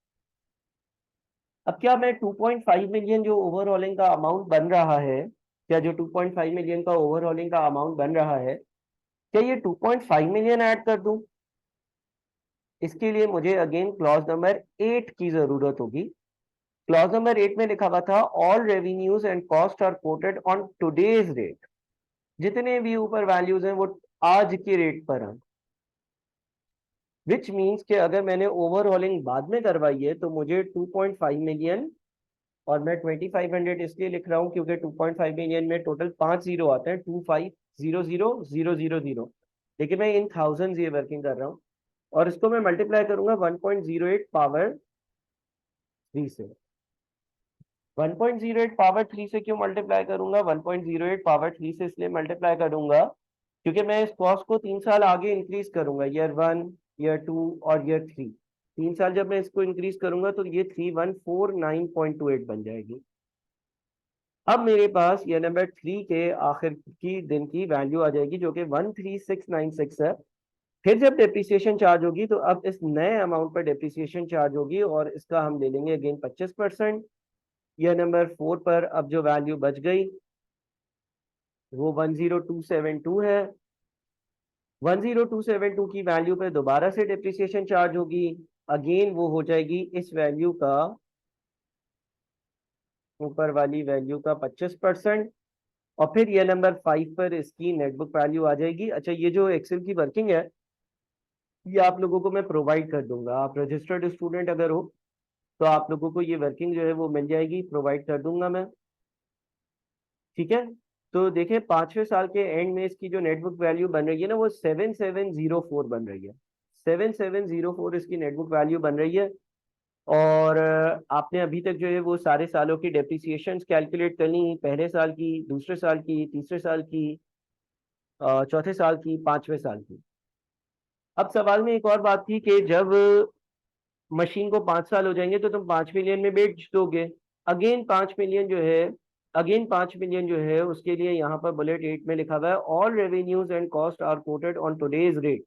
अब क्या मैं 2.5 मिलियन जो ओवरहॉलिंग का अमाउंट बन रहा है, क्या जो 2.5 मिलियन का ओवरहॉलिंग का अमाउंट बन रहा है, क्या ये 2.5 मिलियन ऐड कर दूं? इसके लिए मुझे अगेन क्लॉज नंबर 8 की जरूरत होगी। क्लॉज नंबर 8 में लिखा हुआ था all revenues and cost are quoted on today's rate. जितने भी ऊपर वैल्यूज हैं वो आज के रेट पर हैं। विच मीन्स कि अगर मैंने ओवरऑलिंग बाद में करवाई है तो मुझे 2.5 मिलियन, और मैं 2500 इसलिए लिख रहा हूं क्योंकि 2.5 मिलियन में टोटल 5 जीरो आते हैं, 2500,000, लेकिन मैं इन थाउजेंड ये वर्किंग कर रहा हूँ, और इसको मैं मल्टीप्लाई करूंगा 1.08 पावर 3 से। 1.08 पावर 3 से क्यों मल्टीप्लाई करूंगा? 1.08 पावर 3 से इसलिए मल्टीप्लाई करूंगा क्योंकि मैं इस कॉस्ट को 3 साल आगे इंक्रीज करूंगा, ईयर 1, ईयर 2 और ईयर 3। 3 साल जब मैं इसको इंक्रीज करूंगा तो ये 3149.28 बन जाएगी। अब मेरे पास ईयर नंबर 3 के आखिर की दिन की वैल्यू आ जाएगी जो कि 13696 है। फिर जब डेप्रिसिएशन चार्ज होगी तो अब इस नए अमाउंट पर डेप्रिसिएशन चार्ज होगी और इसका हम ले लेंगे अगेन 25%। ईयर नंबर 4 पर अब जो वैल्यू बच गई वो 10272 है। 10272 की वैल्यू पे दोबारा से डेप्रिसिएशन चार्ज होगी, अगेन वो हो जाएगी इस वैल्यू का, ऊपर वाली वैल्यू का 25%। और फिर ये नंबर 5 पर इसकी नेटबुक वैल्यू आ जाएगी। अच्छा, ये जो एक्सेल की वर्किंग है ये आप लोगों को मैं प्रोवाइड कर दूंगा, आप रजिस्टर्ड स्टूडेंट अगर हो तो आप लोगों को ये वर्किंग जो है वो मिल जाएगी, प्रोवाइड कर दूंगा मैं। ठीक है, तो देखिए 5वें साल के एंड में इसकी जो नेटबुक वैल्यू बन रही है ना वो 7704 बन रही है। 7704 इसकी नेटबुक वैल्यू बन रही है। और आपने अभी तक जो है वो सारे सालों की डेप्रिसिएशन कैलकुलेट करनी, पहले साल की, दूसरे साल की, तीसरे साल की, चौथे साल की, 5वें साल की। अब सवाल में एक और बात थी कि जब मशीन को 5 साल हो जाएंगे तो तुम 5 मिलियन में बेच दोगे। अगेन 5 मिलियन जो है, अगेन 5 मिलियन जो है उसके लिए यहाँ पर बुलेट 8 में लिखा हुआ है all revenues and cost are quoted on today's rate.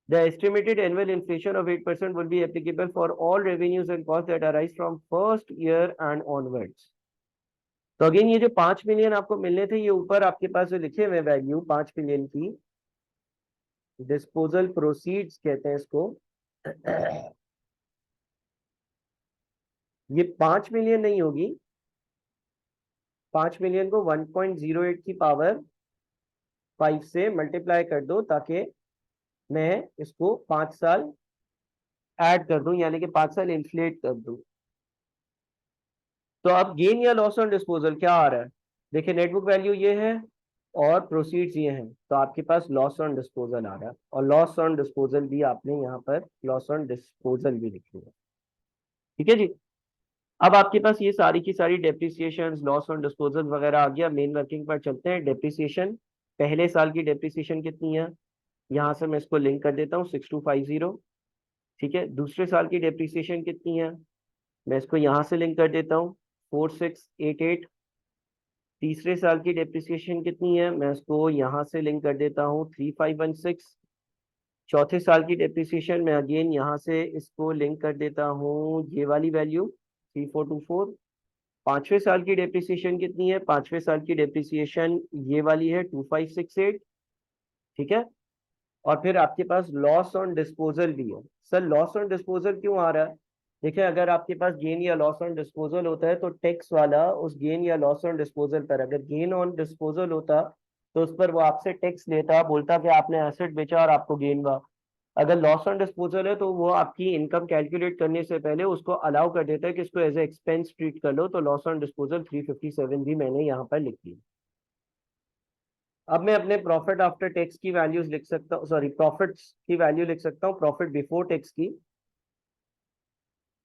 The estimated annual inflation of 8% will be applicable for all revenues and costs that arise from first year and onwards. तो अगेन ये जो 5 million आपको मिलने थे ये ऊपर आपके पास जो लिखे हुए वैल्यू 5 मिलियन की, डिस्पोजल प्रोसीड्स कहते हैं इसको। ये 5 मिलियन नहीं होगी, 5 मिलियन को 1.08 की पावर 5 से मल्टीप्लाई कर दो ताकि मैं इसको 5 साल ऐड कर दूं, यानी कि 5 साल इन्फ्लेट कर दूं। तो अब गेन या लॉस ऑन डिस्पोजल क्या आ रहा है? देखिए नेटबुक वैल्यू ये है और प्रोसीड्स ये हैं, तो आपके पास लॉस ऑन डिस्पोजल आ रहा है, और लॉस ऑन डिस्पोजल भी आपने यहाँ पर लॉस ऑन डिस्पोजल भी लिखी है। ठीक है जी। अब आपके पास ये सारी की सारी डेप्रिसिएशन, लॉस ऑन डिस्पोजल वगैरह आ गया। मेन वर्किंग पर चलते हैं। डेप्रिसिएशन, पहले साल की डेप्रिसिएशन कितनी है? यहाँ से मैं इसको लिंक कर देता हूँ 6250। ठीक है, दूसरे साल की डेप्रिसिएशन कितनी है? मैं इसको यहाँ से लिंक कर देता हूँ 4688। तीसरे साल की डेप्रिसिएशन कितनी है? मैं इसको यहाँ से लिंक कर देता हूँ 3516। चौथे साल की डेप्रिसिएशन मैं अगेन यहाँ से इसको लिंक कर देता हूँ ये वाली वैल्यू 3424। 5वें साल की डेप्रिसिएशन कितनी है? 5वें साल की डेप्रिसिएशन ये वाली है 2568। ठीक है, और फिर आपके पास लॉस ऑन डिस्पोजल भी है। सर लॉस ऑन डिस्पोजल क्यों आ रहा है? देखिए अगर आपके पास गेन या लॉस ऑन डिस्पोजल होता है तो टैक्स वाला उस गेन या लॉस ऑन डिस्पोजल पर, अगर गेन ऑन डिस्पोजल होता तो उस पर वो आपसे टैक्स लेता, बोलता कि आपने एसेट बेचा और आपको गेन हुआ। अगर लॉस ऑन डिस्पोजल है तो वो आपकी इनकम कैलकुलेट करने से पहले उसको अलाउ कर देता है कि इसको एज ए एक्सपेंस ट्रीट कर लो, तो लॉस ऑन डिस्पोजल 357 भी मैंने यहाँ पर लिख दी। अब मैं अपने प्रॉफिट आफ्टर टैक्स की वैल्यूज लिख सकता हूँ, सॉरी प्रॉफिट्स की वैल्यू लिख सकता हूँ, प्रॉफिट बिफोर टैक्स की।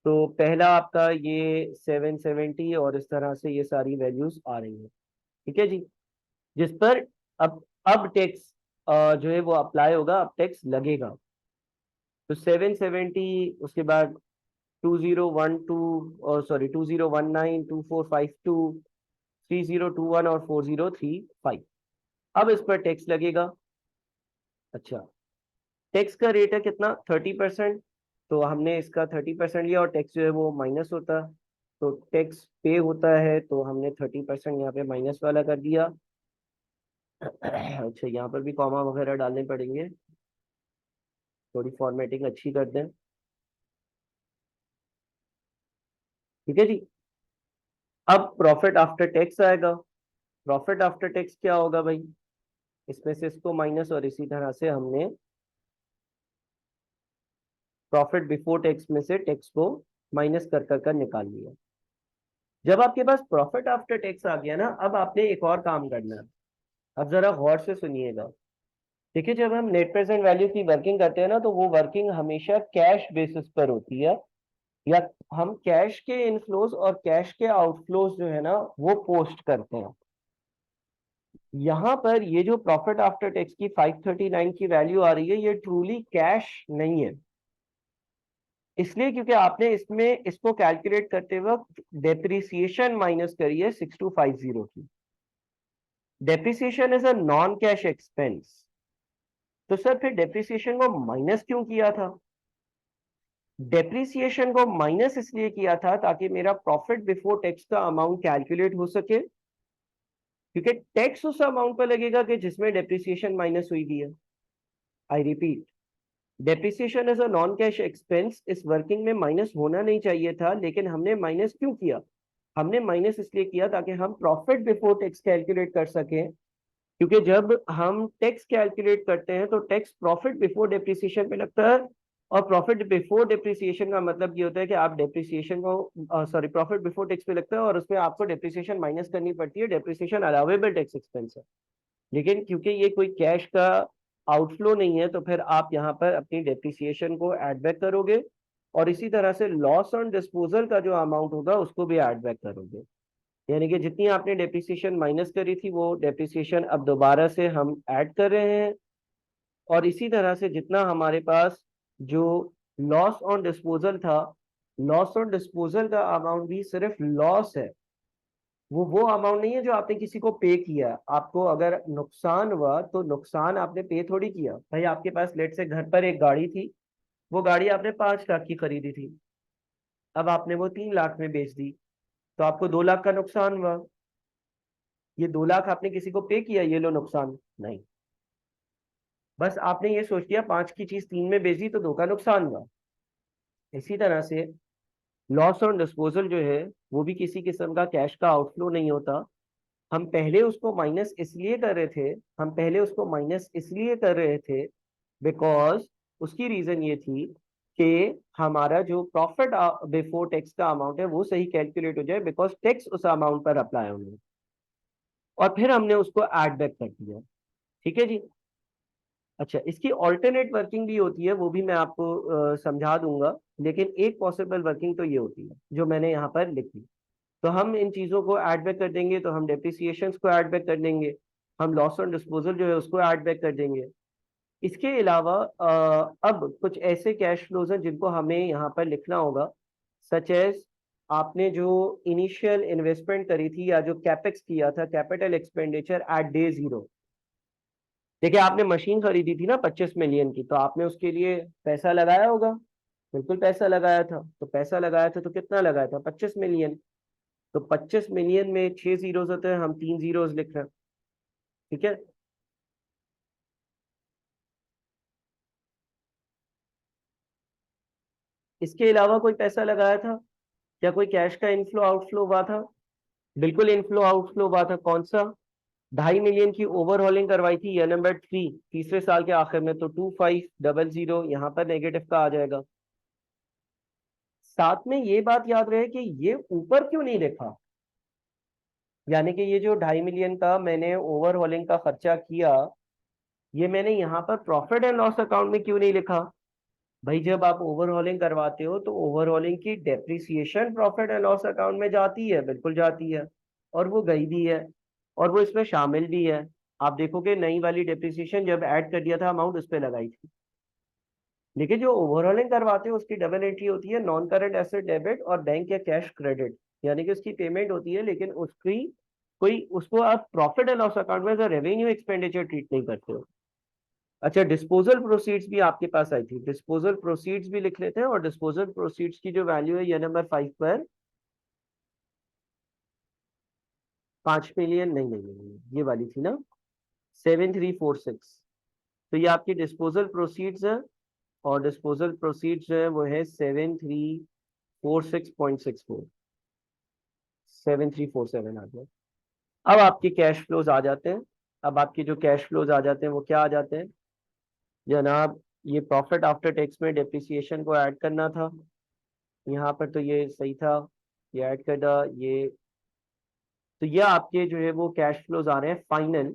तो पहला आपका ये 770 और इस तरह से ये सारी वैल्यूज आ रही है। ठीक है जी, जिस पर अब टैक्स जो है वो अप्लाई होगा, अब टैक्स लगेगा। तो 770, उसके बाद 2012 और सॉरी 2019, 2452, 3021 और 4035, अब इस पर टैक्स लगेगा। अच्छा, टैक्स का रेट है कितना, 30%। तो हमने इसका 30% लिया और टैक्स जो है वो माइनस होता है, तो टैक्स पे होता है, तो हमने 30% यहाँ पे माइनस वाला कर दिया। अच्छा, यहाँ पर भी कॉमा वगैरह डालने पड़ेंगे, थोड़ी फॉर्मेटिंग अच्छी कर दें। ठीक है जी, अब प्रॉफिट आफ्टर टैक्स आएगा। प्रॉफिट आफ्टर टैक्स क्या होगा भाई, इसमें से इसको माइनस और इसी तरह से हमने प्रॉफिट बिफोर टैक्स में से टैक्स को माइनस कर निकाल लिया। जब आपके पास प्रॉफिट आफ्टर टैक्स आ गया ना, अब आपने एक और काम करना है। अब जरा गौर से सुनिएगा। देखिए, जब हम नेट प्रेजेंट वैल्यू की वर्किंग करते हैं ना, तो वो वर्किंग हमेशा कैश बेसिस पर होती है, या हम कैश के इनफ्लोज और कैश के आउटफ्लोज जो है ना वो पोस्ट करते हैं। यहाँ पर ये जो प्रॉफिट आफ्टर टैक्स की 539 की वैल्यू आ रही है, ये ट्रूली कैश नहीं है। इसलिए क्योंकि आपने इसमें इसको कैलकुलेट करते वक्त डेप्रिसिएशन माइनस करी है 6250 की। Depreciation is a non cash expense. तो सर फिर डेप्रिसिएशन को माइनस क्यों किया था? डेप्रिसिएशन को माइनस इसलिए किया था ताकि मेरा प्रॉफिट बिफोर टैक्स का अमाउंट कैलकुलेट हो सके, क्योंकि टैक्स उस अमाउंट पर लगेगा कि जिसमें डेप्रिसिएशन माइनस हुई भी है। I repeat, depreciation as a non cash expense इस वर्किंग में माइनस होना नहीं चाहिए था, लेकिन हमने माइनस क्यों किया? हमने माइनस इसलिए किया ताकि हम प्रॉफिट बिफोर टैक्स कैलकुलेट कर सकें, क्योंकि जब हम टैक्स कैलकुलेट करते हैं तो टैक्स प्रॉफिट बिफोर डेप्रिसिएशन पे लगता है, और प्रॉफिट बिफोर डेप्रिसिएशन का मतलब ये होता है कि आप डेप्रिसिएशन को सॉरी प्रॉफिट बिफोर टैक्स पे लगता है और उसमें आपको डेप्रिसिएशन माइनस करनी पड़ती है। डेप्रिसिएशन अलाउेबल टैक्स एक्सपेंस है, लेकिन क्योंकि ये कोई कैश का आउटफ्लो नहीं है, तो फिर आप यहाँ पर अपनी डेप्रिसिएशन को एड बैक करोगे, और इसी तरह से लॉस ऑन डिस्पोजल का जो अमाउंट होगा उसको भी एड बैक करोगे। यानी कि जितनी आपने डेप्रिसिएशन माइनस करी थी वो डेप्रिसिएशन अब दोबारा से हम ऐड कर रहे हैं, और इसी तरह से जितना हमारे पास जो लॉस ऑन डिस्पोजल था, लॉस ऑन डिस्पोजल का अमाउंट भी सिर्फ लॉस है, वो अमाउंट नहीं है जो आपने किसी को पे किया। आपको अगर नुकसान हुआ तो नुकसान आपने पे थोड़ी किया भाई। आपके पास लेट से घर पर एक गाड़ी थी, वो गाड़ी आपने 5 लाख की खरीदी थी, अब आपने वो 3 लाख में बेच दी, तो आपको 2 लाख का नुकसान हुआ। ये 2 लाख आपने किसी को पे किया, ये लो नुकसान नहीं। बस आपने ये सोच लिया 5 की चीज 3 में बेच दी तो 2 का नुकसान हुआ। इसी तरह से लॉस ऑन डिस्पोजल जो है वो भी किसी किस्म का कैश का आउटफ्लो नहीं होता। हम पहले उसको माइनस इसलिए कर रहे थे, हम पहले उसको माइनस इसलिए कर रहे थे बिकॉज उसकी रीजन ये थी कि हमारा जो प्रॉफिट बिफोर टैक्स का अमाउंट है वो सही कैलकुलेट हो जाए, बिकॉज टैक्स उस अमाउंट पर अप्लाई होने, और फिर हमने उसको ऐड बैक कर दिया। ठीक है जी। अच्छा, इसकी ऑल्टरनेट वर्किंग भी होती है, वो भी मैं आपको समझा दूंगा, लेकिन एक पॉसिबल वर्किंग तो ये होती है जो मैंने यहाँ पर लिखी। तो हम इन चीज़ों को ऐड बैक कर देंगे, तो हम डेप्रिसिएशंस को ऐड बैक कर देंगे, हम लॉस ऑन डिस्पोजल जो है उसको ऐड बैक कर देंगे। इसके अलावा अब कुछ ऐसे कैश फ्लोज हैं जिनको हमें यहाँ पर लिखना होगा, सच एज आपने जो इनिशियल इन्वेस्टमेंट करी थी या जो कैपेक्स किया था, capital expenditure at day zero. देखिए, आपने मशीन खरीदी थी ना 25 मिलियन की, तो आपने उसके लिए पैसा लगाया होगा, बिल्कुल पैसा लगाया था। तो पैसा लगाया था तो कितना लगाया था, 25 मिलियन। तो 25 मिलियन में 6 जीरोस होते हैं, हम 3 जीरोस लिख रहे हैं। ठीक है, इसके अलावा कोई पैसा लगाया था क्या, कोई कैश का इनफ्लो आउटफ्लो हुआ था? बिल्कुल इनफ्लो आउटफ्लो हुआ था, कौन सा? 2.5 मिलियन की ओवरहॉलिंग करवाई थी, या नंबर 3 तीसरे साल के आखिर में, तो 2500 यहाँ पर नेगेटिव का आ जाएगा। साथ में ये बात याद रहे कि ये ऊपर क्यों नहीं लिखा, यानी कि ये जो 2.5 मिलियन का मैंने ओवरहॉलिंग का खर्चा किया, ये मैंने यहाँ पर प्रॉफिट एंड लॉस अकाउंट में क्यों नहीं लिखा? भाई जब आप ओवरहॉलिंग करवाते हो तो ओवरहॉलिंग की depreciation profit and loss account में जाती है, बिल्कुल जाती है, और वो गई भी है, और वो इसमें शामिल भी है। आप देखोगे नई वाली डेप्रिसिएशन जब ऐड कर दिया था अमाउंट उस पर लगाई थी। लेकिन जो ओवरऑलिंग करवाते हैं उसकी डबल एंट्री होती है, नॉन करंट एसेट डेबिट और बैंक या कैश क्रेडिट, यानी कि उसकी पेमेंट होती है लेकिन उसकी कोई, उसको आप प्रॉफिट एंड लॉस अकाउंट में एज रेवेन्यू एक्सपेंडिचर ट्रीट नहीं करते हो। अच्छा, डिस्पोजल प्रोसीड्स भी आपके पास आई थी, डिस्पोजल प्रोसीड्स भी लिख लेते हैं, और डिस्पोजल प्रोसीड्स की जो वैल्यू है ये नंबर 5 पर 5 मिलियन, नहीं नहीं नहीं नहीं, ये वाली थी ना, 7346। तो ये आपकी डिस्पोजल प्रोसीड्स है, और डिस्पोजल प्रोसीड्स जो है वो है 7346.64, 7347 आ गया। अब आपके कैश फ्लोज आ जाते हैं। अब आपके जो कैश फ्लोज आ जाते हैं वो क्या आ जाते हैं जनाब, ये प्रॉफिट आफ्टर टैक्स में डेप्रिसिएशन को ऐड करना था, यहाँ पर तो ये सही था, ये ऐड कर दा ये। तो ये आपके जो है वो कैश फ्लोज आ रहे हैं फाइनल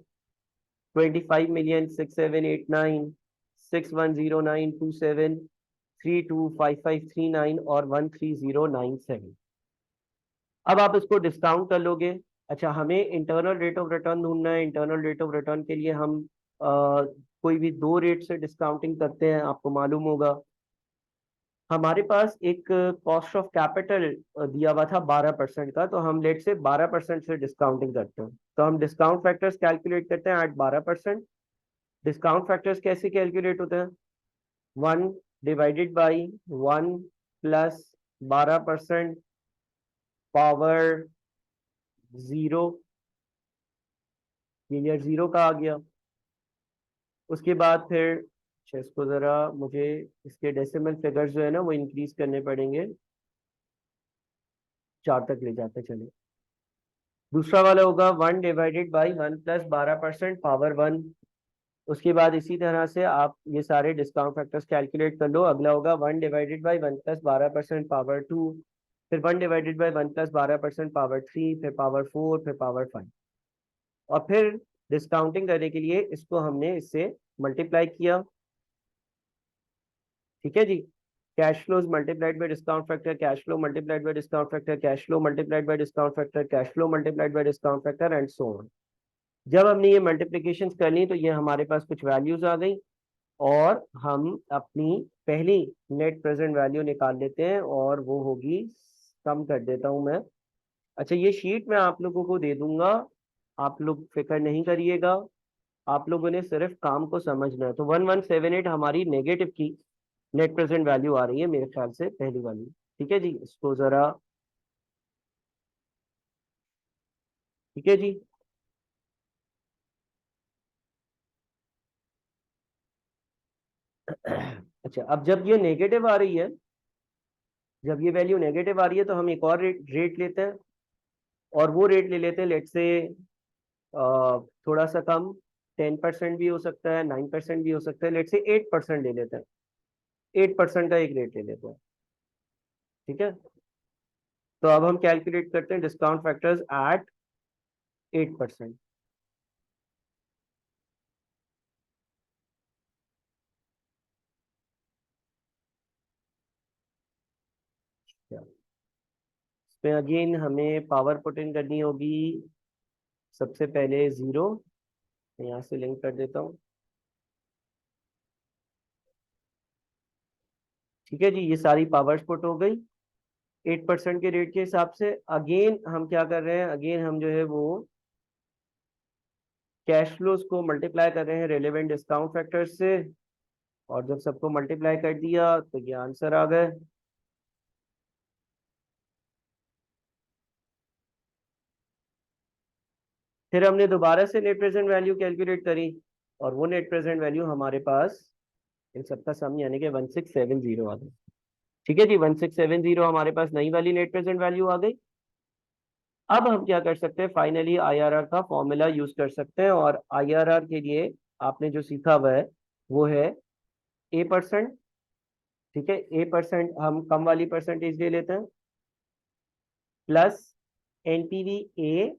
25,6789,610927325539 और 13097। अब आप इसको डिस्काउंट कर लोगे। अच्छा, हमें इंटरनल रेट ऑफ रिटर्न ढूंढना है। इंटरनल रेट ऑफ रिटर्न के लिए हम कोई भी दो रेट से डिस्काउंटिंग करते हैं, आपको मालूम होगा। हमारे पास एक कॉस्ट ऑफ कैपिटल दिया हुआ था 12% का, तो हम लेट से 12% से डिस्काउंटिंग करते हैं। तो हम डिस्काउंट फैक्टर्स कैलकुलेट करते हैं एट 12%। डिस्काउंट फैक्टर्स कैसे कैलकुलेट होते हैं? 1/1 प्लस 12% पावर 0, ये 0 का आ गया। उसके बाद फिर, अच्छा इसको जरा मुझे इसके डेसिमल फिगर्स जो है ना वो इंक्रीज करने पड़ेंगे, 4 तक ले जाते चले। दूसरा वाला होगा 1/1 प्लस 12% पावर 1। उसके बाद इसी तरह से आप ये सारे डिस्काउंट फैक्टर्स कैलकुलेट कर लो। अगला होगा 1/1 प्लस 12% पावर 2, फिर 1/1 प्लस 12% पावर 3, फिर पावर 4, फिर पावर 5। और फिर डिस्काउंटिंग करने के लिए इसको हमने इससे मल्टीप्लाई किया। ठीक है जी, cash flows multiplied by discount factor, cash flow multiplied by discount factor, cash flow multiplied by discount factor, cash flow multiplied by discount factor and so on. जब हमने ये मल्टीप्लिकेशन कर ली तो ये हमारे पास कुछ वैल्यूज आ गई, और हम अपनी पहली नेट प्रेजेंट वैल्यू निकाल लेते हैं, और वो होगी, कम कर देता हूं मैं। अच्छा, ये शीट मैं आप लोगों को दे दूंगा, आप लोग फिक्र नहीं करिएगा, आप लोगों ने सिर्फ काम को समझना है। तो 1178 हमारी नेगेटिव की नेट प्रेजेंट वैल्यू आ रही है मेरे ख्याल से, पहली वाली। ठीक है जी, इसको जरा, ठीक है जी। अच्छा, अब जब ये नेगेटिव आ रही है, जब ये वैल्यू नेगेटिव आ रही है तो हम एक और रेट लेते हैं, और वो रेट ले लेते हैं लेट से थोड़ा सा कम, 10% भी हो सकता है, 9% भी हो सकता है, लेट से 8% ले लेते हैं। 8% का एक रेट ले लेते हैं। ठीक है, तो अब हम कैलकुलेट करते हैं डिस्काउंट फैक्टर्स एट 8%। इसमें अगेन हमें पावर पुट इन करनी होगी। सबसे पहले 0, यहाँ से लिंक कर देता हूँ। ठीक है जी, ये सारी पावर्स पुट हो गई 8% के रेट के हिसाब से। अगेन हम क्या कर रहे हैं, अगेन हम जो है वो कैश फ्लोज को मल्टीप्लाई कर रहे हैं रेलेवेंट डिस्काउंट फैक्टर से, और जब सबको मल्टीप्लाई कर दिया तो ये आंसर आ गए। फिर हमने दोबारा से नेट प्रेजेंट वैल्यू कैलकुलेट करी, और वो नेट प्रेजेंट वैल्यू हमारे पास इन सबका सम यानी कि 1670 आ गई। ठीक है जी, 1670 हमारे पास नई वाली नेट प्रेजेंट वैल्यू आ गई। अब हम क्या कर सकते हैं, फाइनली आईआरआर का फॉर्मूला यूज कर सकते हैं, और आईआरआर के लिए आपने जो सीखा हुआ है वो है A%। ठीक है, A%, हम कम वाली परसेंटेज ले लेते हैं, plus NPV A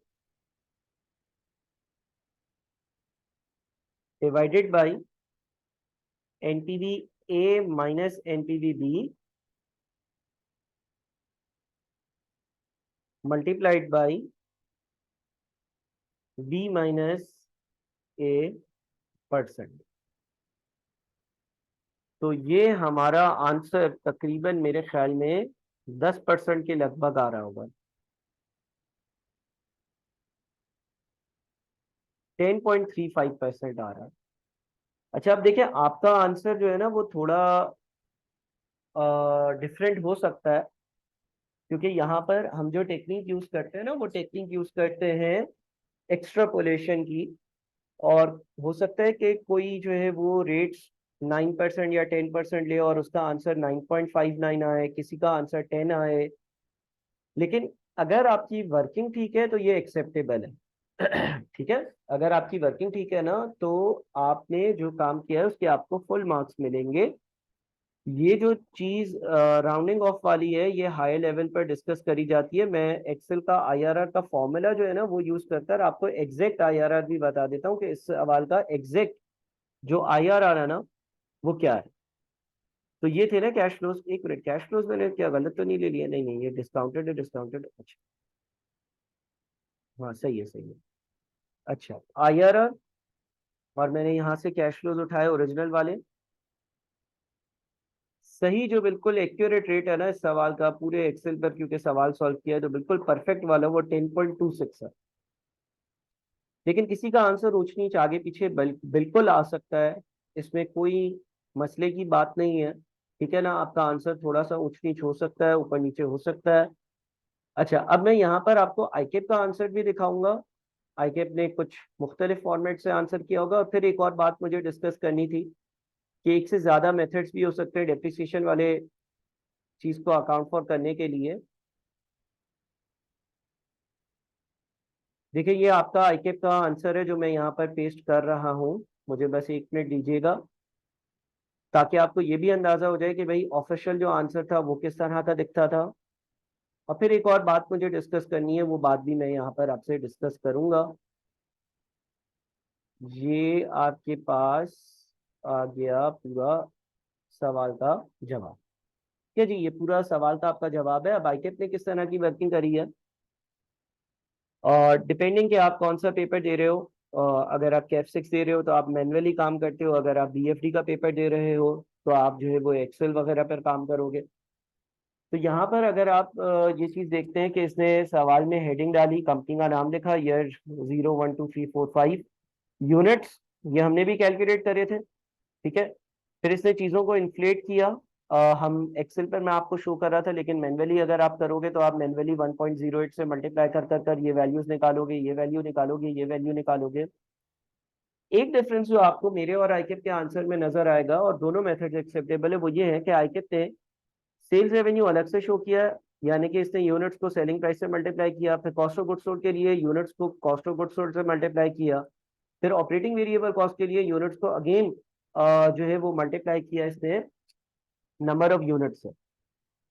divided by NPV A minus NPV B multiplied by B minus ए%। तो ये हमारा आंसर तकरीबन मेरे ख्याल में 10% के लगभग आ रहा होगा। 10.35% आ रहा है। अच्छा, अब देखिए आपका आंसर जो है ना वो थोड़ा डिफरेंट हो सकता है, क्योंकि यहाँ पर हम जो टेक्निक यूज करते हैं ना वो टेक्निक यूज करते हैं एक्सट्रापोलेशन की। और हो सकता है कि कोई जो है वो रेट्स 9% या 10% ले और उसका आंसर 9.59 आए, किसी का आंसर 10 आए। लेकिन अगर आपकी वर्किंग ठीक है तो ये एक्सेप्टेबल है। ठीक है, अगर आपकी वर्किंग ठीक है ना तो आपने जो काम किया है उसके आपको फुल मार्क्स मिलेंगे। ये जो चीज राउंडिंग ऑफ वाली है ये हाई लेवल पर डिस्कस करी जाती है। मैं एक्सेल का आईआरआर का फॉर्मूला जो है ना वो यूज करता है, आपको एग्जैक्ट आईआरआर भी बता देता हूँ कि इस सवाल का एग्जैक्ट जो आईआरआर है ना वो क्या है। तो ये थे ना कैश फ्लोज। एक मिनट, कैश फ्लोज मैंने क्या गलत तो नहीं ले लिया? नहीं नहीं, ये डिस्काउंटेड है, डिस्काउंटेड। अच्छा, हाँ सही है, सही है। अच्छा, आईआरआर, और मैंने यहाँ से कैश फ्लोज उठाए ओरिजिनल वाले। सही जो बिल्कुल एक्यूरेट रेट है ना इस सवाल का पूरे एक्सेल पर, क्योंकि सवाल सॉल्व किया है तो बिल्कुल परफेक्ट वाला वो 10.26 है। लेकिन किसी का आंसर ऊंच नीच आगे पीछे बिल्कुल आ सकता है, इसमें कोई मसले की बात नहीं है। ठीक है ना, आपका आंसर थोड़ा सा ऊंच नीच हो सकता है, ऊपर नीचे हो सकता है। अच्छा, अब मैं यहाँ पर आपको आईकेप का आंसर भी दिखाऊंगा। आईकेप ने कुछ मुख्तलिफ फॉर्मेट से आंसर किया होगा। और फिर एक और बात मुझे डिस्कस करनी थी कि एक से ज्यादा मेथड्स भी हो सकते हैं डेप्रिसिएशन वाले चीज को अकाउंट फॉर करने के लिए। देखिए ये आपका आईकेप का आंसर है जो मैं यहाँ पर पेस्ट कर रहा हूँ। मुझे बस एक मिनट दीजिएगा ताकि आपको ये भी अंदाजा हो जाए कि भाई ऑफिशियल जो आंसर था वो किस तरह का दिखता था। और फिर एक और बात मुझे डिस्कस करनी है, वो बात भी मैं यहाँ पर आपसे डिस्कस करूंगा। ये आपके पास आ गया पूरा सवाल का जवाब। क्या जी, ये पूरा सवाल का आपका जवाब है। अब आईकेप ने किस तरह की वर्किंग करी है, और डिपेंडिंग कि आप कौन सा पेपर दे रहे हो। अगर आप कैफ 6 दे रहे हो तो आप मैनुअली काम करते हो, अगर आप बीएफडी का पेपर दे रहे हो तो आप जो है वो एक्सेल वगैरह पर काम करोगे। तो यहाँ पर अगर आप ये चीज देखते हैं कि इसने सवाल में हेडिंग डाली, कंपनी का नाम लिखा, ईयर 0 1 2 3 4 5, यूनिट्स ये हमने भी कैलकुलेट करे थे। ठीक है, फिर इसने चीजों को इन्फ्लेट किया। हम एक्सेल पर मैं आपको शो कर रहा था, लेकिन मैनुअली अगर आप करोगे तो आप मैनुअली 1.08 से मल्टीप्लाई कर कर कर ये वैल्यूज निकालोगे, ये वैल्यू निकालोगे, ये वैल्यू निकालोगे। एक डिफरेंस जो आपको मेरे और आईकेप के आंसर में नजर आएगा, और दोनों मेथड्स एक्सेप्टेबल है, वो ये है कि आईकेप ने सेल्स रेवेन्यू अलग से शो किया है, यानी कि इसने यूनिट्स को सेलिंग प्राइस से मल्टीप्लाई किया, फिर कॉस्ट ऑफ गुड्स सोल्ड के लिए यूनिट्स को कॉस्ट ऑफ गुड्स सोल्ड से मल्टीप्लाई किया, फिर ऑपरेटिंग वेरिएबल कॉस्ट के लिए यूनिट्स को अगेन जो है वो मल्टीप्लाई किया इसने नंबर ऑफ यूनिट्स से।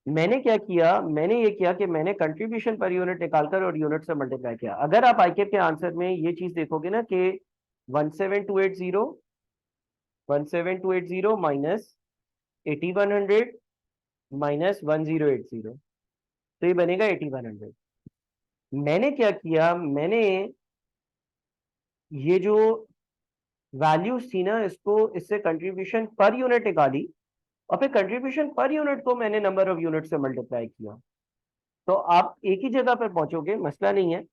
मैंने क्या किया, मैंने ये किया कि मैंने कंट्रीब्यूशन पर यूनिट निकालकर और यूनिट से मल्टीप्लाई किया। अगर आप आईकेप के आंसर में ये चीज देखोगे ना कि 17280 माइनस 8100 माइनस 1080, तो ये बनेगा 8100। मैंने क्या किया, मैंने ये जो वैल्यूज थी ना इसको, इससे कंट्रीब्यूशन पर यूनिट निकाली, और फिर कंट्रीब्यूशन पर यूनिट को मैंने नंबर ऑफ यूनिट से मल्टीप्लाई किया। तो आप एक ही जगह पर पहुंचोगे, मसला नहीं है।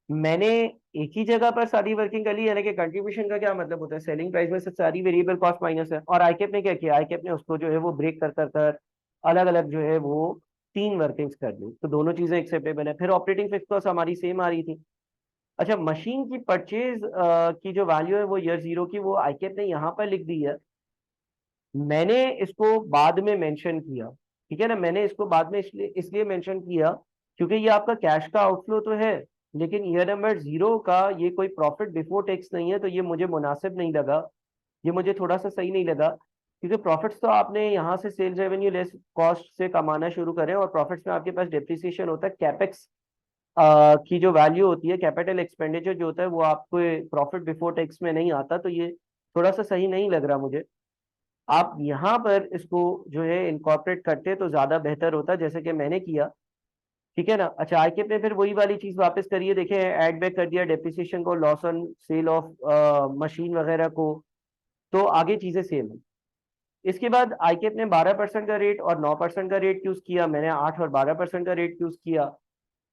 मैंने एक ही जगह पर सारी वर्किंग कर ली, यानी कि कंट्रीब्यूशन का क्या मतलब होता है, सेलिंग प्राइस में से सारी वेरिएबल कॉस्ट माइनस है। और आईकेप ने क्या किया, आईकेप ने उसको जो है वो ब्रेक कर कर कर अलग अलग जो है वो 3 वर्किंग्स कर दी। तो दोनों चीजें एक्सेप्टेबल है। फिर ऑपरेटिंग फिक्स कॉस्ट हमारी सेम आ रही थी। अच्छा, मशीन की परचेज की जो वैल्यू है वो ईयर 0 की, वो आईकेप ने यहाँ पर लिख दी है। मैंने इसको बाद में मेंशन किया। ठीक है ना, मैंने इसको बाद में इसलिए इसलिए मेंशन किया क्योंकि ये आपका कैश का आउटफ्लो तो है, लेकिन ईयर नंबर 0 का ये कोई प्रॉफिट बिफोर टैक्स नहीं है, तो ये मुझे मुनासिब नहीं लगा, ये मुझे थोड़ा सा सही नहीं लगा। क्योंकि प्रॉफिट्स तो आपने यहाँ से सेल्स रेवेन्यू लेस कॉस्ट से कमाना शुरू करें, और प्रॉफिट्स में आपके पास डेप्रिसिएशन होता है, कैपेक्स की जो वैल्यू होती है, कैपिटल एक्सपेंडिचर जो होता है वो आपको प्रॉफिट बिफोर टैक्स में नहीं आता, तो ये थोड़ा सा सही नहीं लग रहा मुझे। आप यहाँ पर इसको जो है इनकॉर्पोरेट करते तो ज्यादा बेहतर होता, जैसे कि मैंने किया। ठीक है ना। अच्छा, आईकेप ने फिर वही वाली चीज वापस करी है, देखें ऐड बैक कर दिया डेप्रिसिएशन को, loss on sale of machine वगैरह को, तो आगे चीजें सेम है। इसके बाद आईकेप ने 12% का रेट और 9% का रेट यूज किया, मैंने 8 और 12% का रेट यूज किया।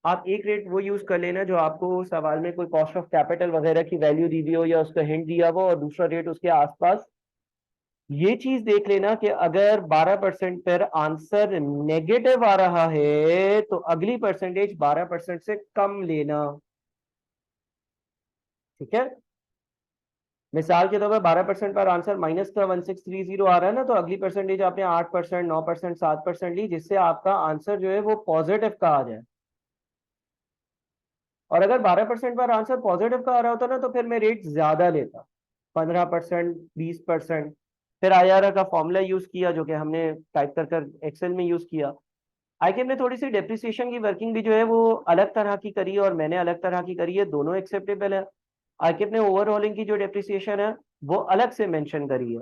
आप एक रेट वो यूज कर लेना जो आपको सवाल में कोई कॉस्ट ऑफ कैपिटल वगैरह की वैल्यू दी हुई हो या उसका हिंट दिया हो, और दूसरा रेट उसके आसपास। ये चीज देख लेना कि अगर 12% पर आंसर नेगेटिव आ रहा है तो अगली परसेंटेज 12% से कम लेना। ठीक है। मिसाल के तौर पर 12% पर आंसर माइनस का 1630 आ रहा है ना, तो अगली परसेंटेज आपने 8%, 9%, 7% ली, जिससे आपका आंसर जो है वो पॉजिटिव का आ जाए। और अगर 12% पर आंसर पॉजिटिव का आ रहा होता ना, तो फिर मैं रेट ज्यादा लेता, 15%, 20%। फिर आईआरआर का फॉर्मूला यूज किया जो कि हमने टाइप कर कर एक्सेल में यूज किया। आईकेएम ने थोड़ी सी डेप्रिसिएशन की वर्किंग भी जो है वो अलग तरह की करी है और मैंने अलग तरह की करी है, दोनों एक्सेप्टेबल है। आईकेएम ने ओवरऑलिंग की जो डेप्रिसिएशन है वो अलग से मेंशन करी है,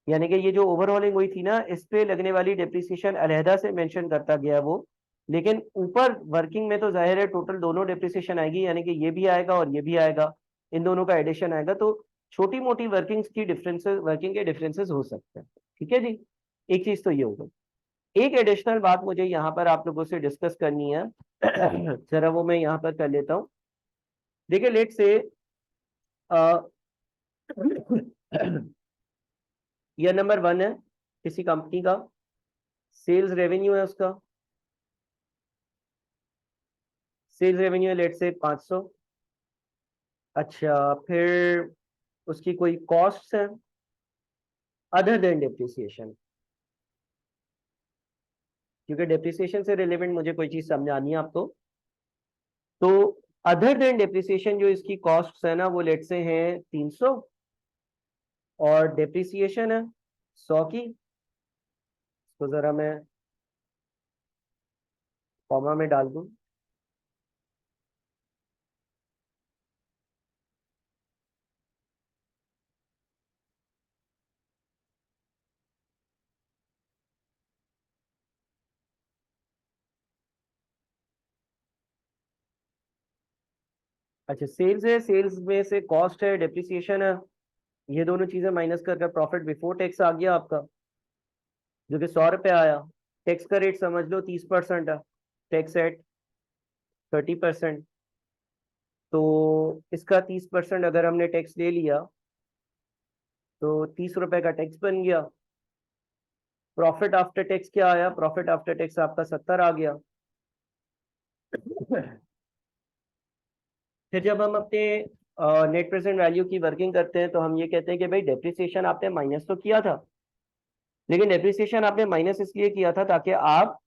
यानी कि ये जो ओवरऑलिंग हुई थी ना, इस पे लगने वाली डेप्रिसिएशन अलहदा से मेंशन करता गया वो। लेकिन ऊपर वर्किंग में तो जाहिर है टोटल दोनों डेप्रिसिएशन आएगी, यानी कि ये भी आएगा और ये भी आएगा, इन दोनों का एडिशन आएगा। तो छोटी मोटी वर्किंग्स की डिफरेंसेस, वर्किंग के डिफरेंसेस हो सकते हैं। ठीक है जी। एक चीज तो ये होगा। एक एडिशनल बात मुझे यहाँ पर आप लोगों से डिस्कस करनी है। जरा वो मैं यहाँ पर कर लेता हूँ। देखिए लेट से ये नंबर 1 है किसी कंपनी का, सेल्स रेवेन्यू है उसका। सेल्स रेवेन्यू है लेट से 500। अच्छा, फिर उसकी कोई कॉस्ट है अदर देन डेप्रिसिएशन, क्योंकि डेप्रिसिएशन से रिलेवेंट मुझे कोई चीज समझानी है आपको। तो अदर देन डेप्रिसिएशन जो इसकी कॉस्ट है ना, वो लेट से है 300, और डेप्रिसिएशन है 100 की। तो जरा मैं कॉमा में डाल दूं। अच्छा, सेल्स है, सेल्स में से कॉस्ट है, डेप्रिसिएशन है, ये दोनों चीजें माइनस कर कर प्रॉफिट बिफोर टैक्स आ गया आपका, जो कि 100 रुपये आया। टैक्स का रेट समझ लो 30% है, टैक्स एट 30%। तो इसका 30% अगर हमने टैक्स ले लिया तो 30 रुपए का टैक्स बन गया। प्रॉफिट आफ्टर टैक्स क्या आया? प्रॉफिट आफ्टर टैक्स आपका 70 आ गया। फिर जब हम अपने नेट प्रेजेंट वैल्यू की वर्किंग करते हैं तो हम ये कहते हैं कि भाई डेप्रिसिएशन आपने माइनस तो किया था, लेकिन डेप्रिसिएशन आपने माइनस इसलिए किया था ताकि आप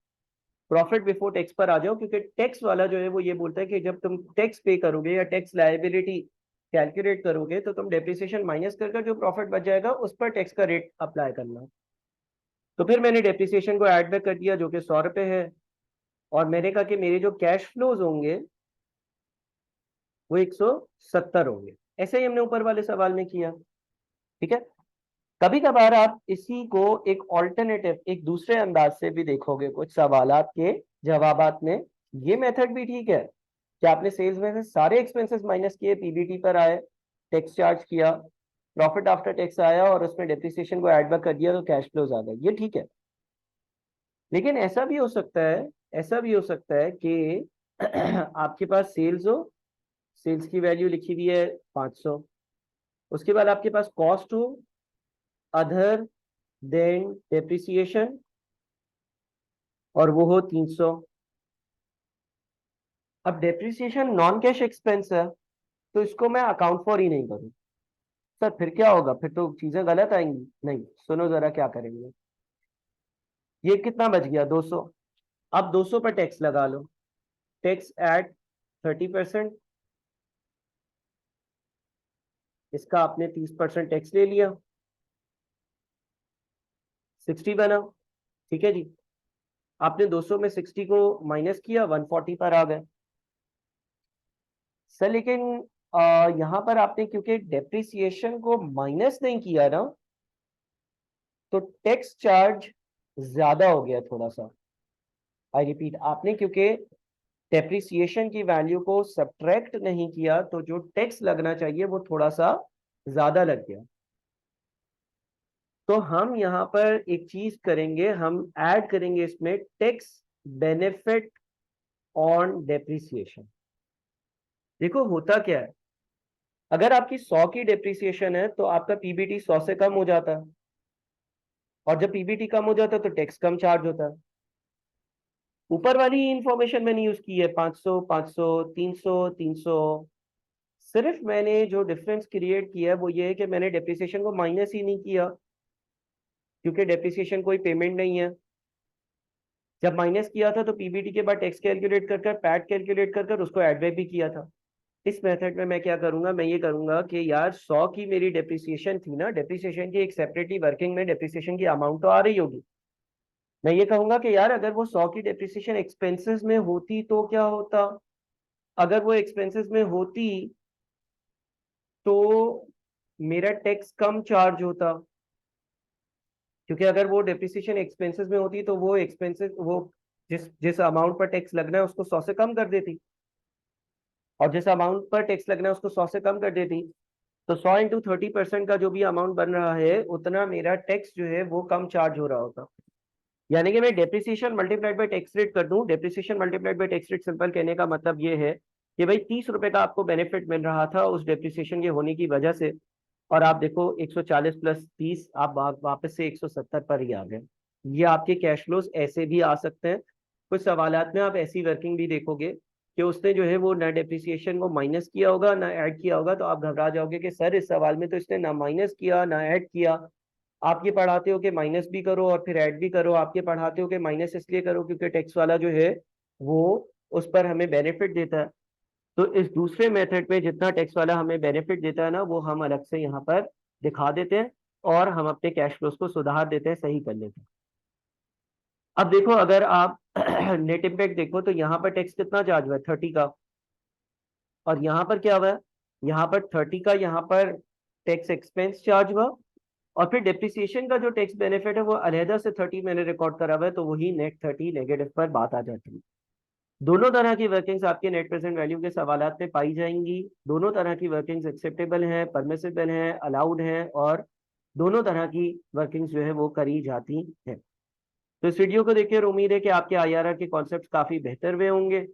प्रॉफिट बिफोर टैक्स पर आ जाओ, क्योंकि टैक्स वाला जो है वो ये बोलता है कि जब तुम टैक्स पे करोगे या टैक्स लायबिलिटी कैलकुलेट करोगे तो तुम डेप्रिसिएशन माइनस कर जो प्रॉफिट बच जाएगा उस पर टैक्स का रेट अप्लाई करना। तो फिर मैंने डेप्रिसिएशन को ऐड बैक कर दिया जो कि 100 रुपये है, और मैंने कहा कि मेरे जो कैश फ्लोज होंगे वो 170 होंगे। ऐसे ही हमने ऊपर वाले सवाल में किया। ठीक है। कभी कभार आप इसी को एक ऑल्टरनेटिव, एक दूसरे अंदाज से भी देखोगे कुछ सवालात के जवाबात में। ये मेथड भी ठीक है कि आपने सेल्स में से सारे एक्सपेंसेस माइनस किए, पीबीटी पर आए, टैक्स चार्ज किया, प्रॉफिट आफ्टर टैक्स आया और उसमें डेप्रिसिएशन को ऐड बैक कर दिया तो कैश फ्लोज आ गए, ये ठीक है। लेकिन ऐसा भी हो सकता है, ऐसा भी हो सकता है कि आपके पास सेल्स हो, सेल्स की वैल्यू लिखी हुई है 500, उसके बाद आपके पास कॉस्ट हो अदर देन डेप्रिसिएशन और वो हो 300। अब डेप्रिसिएशन नॉन कैश एक्सपेंस है तो इसको मैं अकाउंट फॉर ही नहीं करूं। सर फिर क्या होगा? फिर तो चीजें गलत आएंगी। नहीं, सुनो जरा क्या करेंगे। ये कितना बच गया? 200। अब 200 पर टैक्स लगा लो, टैक्स एट 30%। इसका आपने 30% टैक्स ले लिया, 60 बना। ठीक है जी। आपने 200 में 60 को माइनस किया, 140 पर आ गए। सर लेकिन यहाँ पर आपने क्योंकि डेप्रिसिएशन को माइनस नहीं किया ना, तो टैक्स चार्ज ज्यादा हो गया थोड़ा सा। आई रिपीट, आपने क्योंकि डेप्रिसिएशन की वैल्यू को सब्ट्रैक्ट नहीं किया तो जो टैक्स लगना चाहिए वो थोड़ा सा ज्यादा लग गया। तो हम यहां पर एक चीज करेंगे, हम ऐड करेंगे इसमें टैक्स बेनिफिट ऑन डेप्रिसिएशन। देखो होता क्या है, अगर आपकी 100 की डेप्रिसिएशन है तो आपका पीबीटी 100 से कम हो जाता है, और जब पीबीटी कम हो जाता है तो टैक्स कम चार्ज होता है। ऊपर वाली इंफॉर्मेशन मैंने यूज की है, 500 500 300 300। सिर्फ मैंने जो डिफरेंस क्रिएट किया है वो ये है कि मैंने डेप्रिसिएशन को माइनस ही नहीं किया, क्योंकि डेप्रिसिएशन कोई पेमेंट नहीं है। जब माइनस किया था तो पीबीटी के बाद टैक्स कैलकुलेट कर पैट कैलकुलेट कर उसको एड बैक भी किया था। इस मेथड में मैं क्या करूंगा, मैं ये करूंगा कि यार 100 की मेरी डेप्रिसिएशन थी ना, डेप्रिसिएशन की एक सेपरेटली वर्किंग में डेप्रिसिएशन की अमाउंट तो आ रही होगी। मैं ये कहूंगा कि यार अगर वो 100 की डेप्रिसिएशन एक्सपेंसेस में होती तो क्या होता, अगर वो एक्सपेंसेस में होती तो मेरा टैक्स कम चार्ज होता, क्योंकि अगर वो डेप्रिसिएशन एक्सपेंसेस में होती तो वो एक्सपेंसेस वो जिस जिस अमाउंट पर टैक्स लगना है उसको 100 से कम कर देती, और जिस अमाउंट पर टैक्स लगना है उसको 100 से कम कर देती। तो 100 इंटू 30% का जो भी अमाउंट बन रहा है उतना मेरा टैक्स जो है वो कम चार्ज हो रहा होता। यानी कि मैं depreciation multiplied by tax rate कर दूं, depreciation multiplied by tax rate simple कहने का मतलब ये है कि भाई 30 रुपए का आपको बेनिफिट मिल रहा था उस डेप्रिसिएशन के होने की वजह से, और आप देखो 140 प्लस 30 आप वापस से 170 पर ही आ गए। ये आपके कैश फ्लोज ऐसे भी आ सकते हैं। कुछ सवालात में आप ऐसी वर्किंग भी देखोगे कि उसने जो है वो ना डेप्रिसिएशन को माइनस किया होगा ना ऐड किया होगा, तो आप घबरा जाओगे कि सर इस सवाल में तो इसने ना माइनस किया ना ऐड किया। आप ये पढ़ाते हो कि माइनस भी करो और फिर ऐड भी करो, आप ये पढ़ाते हो कि माइनस इसलिए करो क्योंकि टैक्स वाला जो है वो उस पर हमें बेनिफिट देता है। तो इस दूसरे मेथड में जितना टैक्स वाला हमें बेनिफिट देता है ना वो हम अलग से यहाँ पर दिखा देते हैं, और हम अपने कैश फ्लोज को सुधार देते हैं, सही कर लेते हैं। अब देखो अगर आप नेट इम्पैक्ट देखो तो यहाँ पर टैक्स कितना चार्ज हुआ है, 30 का, और यहाँ पर क्या हुआ है, यहाँ पर 30 का यहाँ पर टैक्स एक्सपेंस चार्ज हुआ, और फिर डेप्रिसिएशन का जो टैक्स बेनिफिट है वो अलहदा से 30 मैंने रिकॉर्ड करा हुआ है, तो वही नेट 30 नेगेटिव पर बात आ जाती है। दोनों तरह की वर्किंग्स आपके नेट प्रेजेंट वैल्यू के सवालात में पाई जाएंगी। दोनों तरह की वर्किंग्स एक्सेप्टेबल हैं, परमिसिबल हैं, अलाउड हैं, और दोनों तरह की वर्किंग्स जो है वो करी जाती हैं। तो इस वीडियो को देखकर उम्मीद है कि आपके आईआरआर के कॉन्सेप्ट काफी बेहतर हुए होंगे।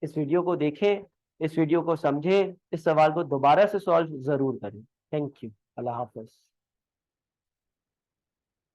इस वीडियो को देखें, इस वीडियो को समझें, इस सवाल को दोबारा से सॉल्व जरूर करें। Thank you. Allah Hafiz.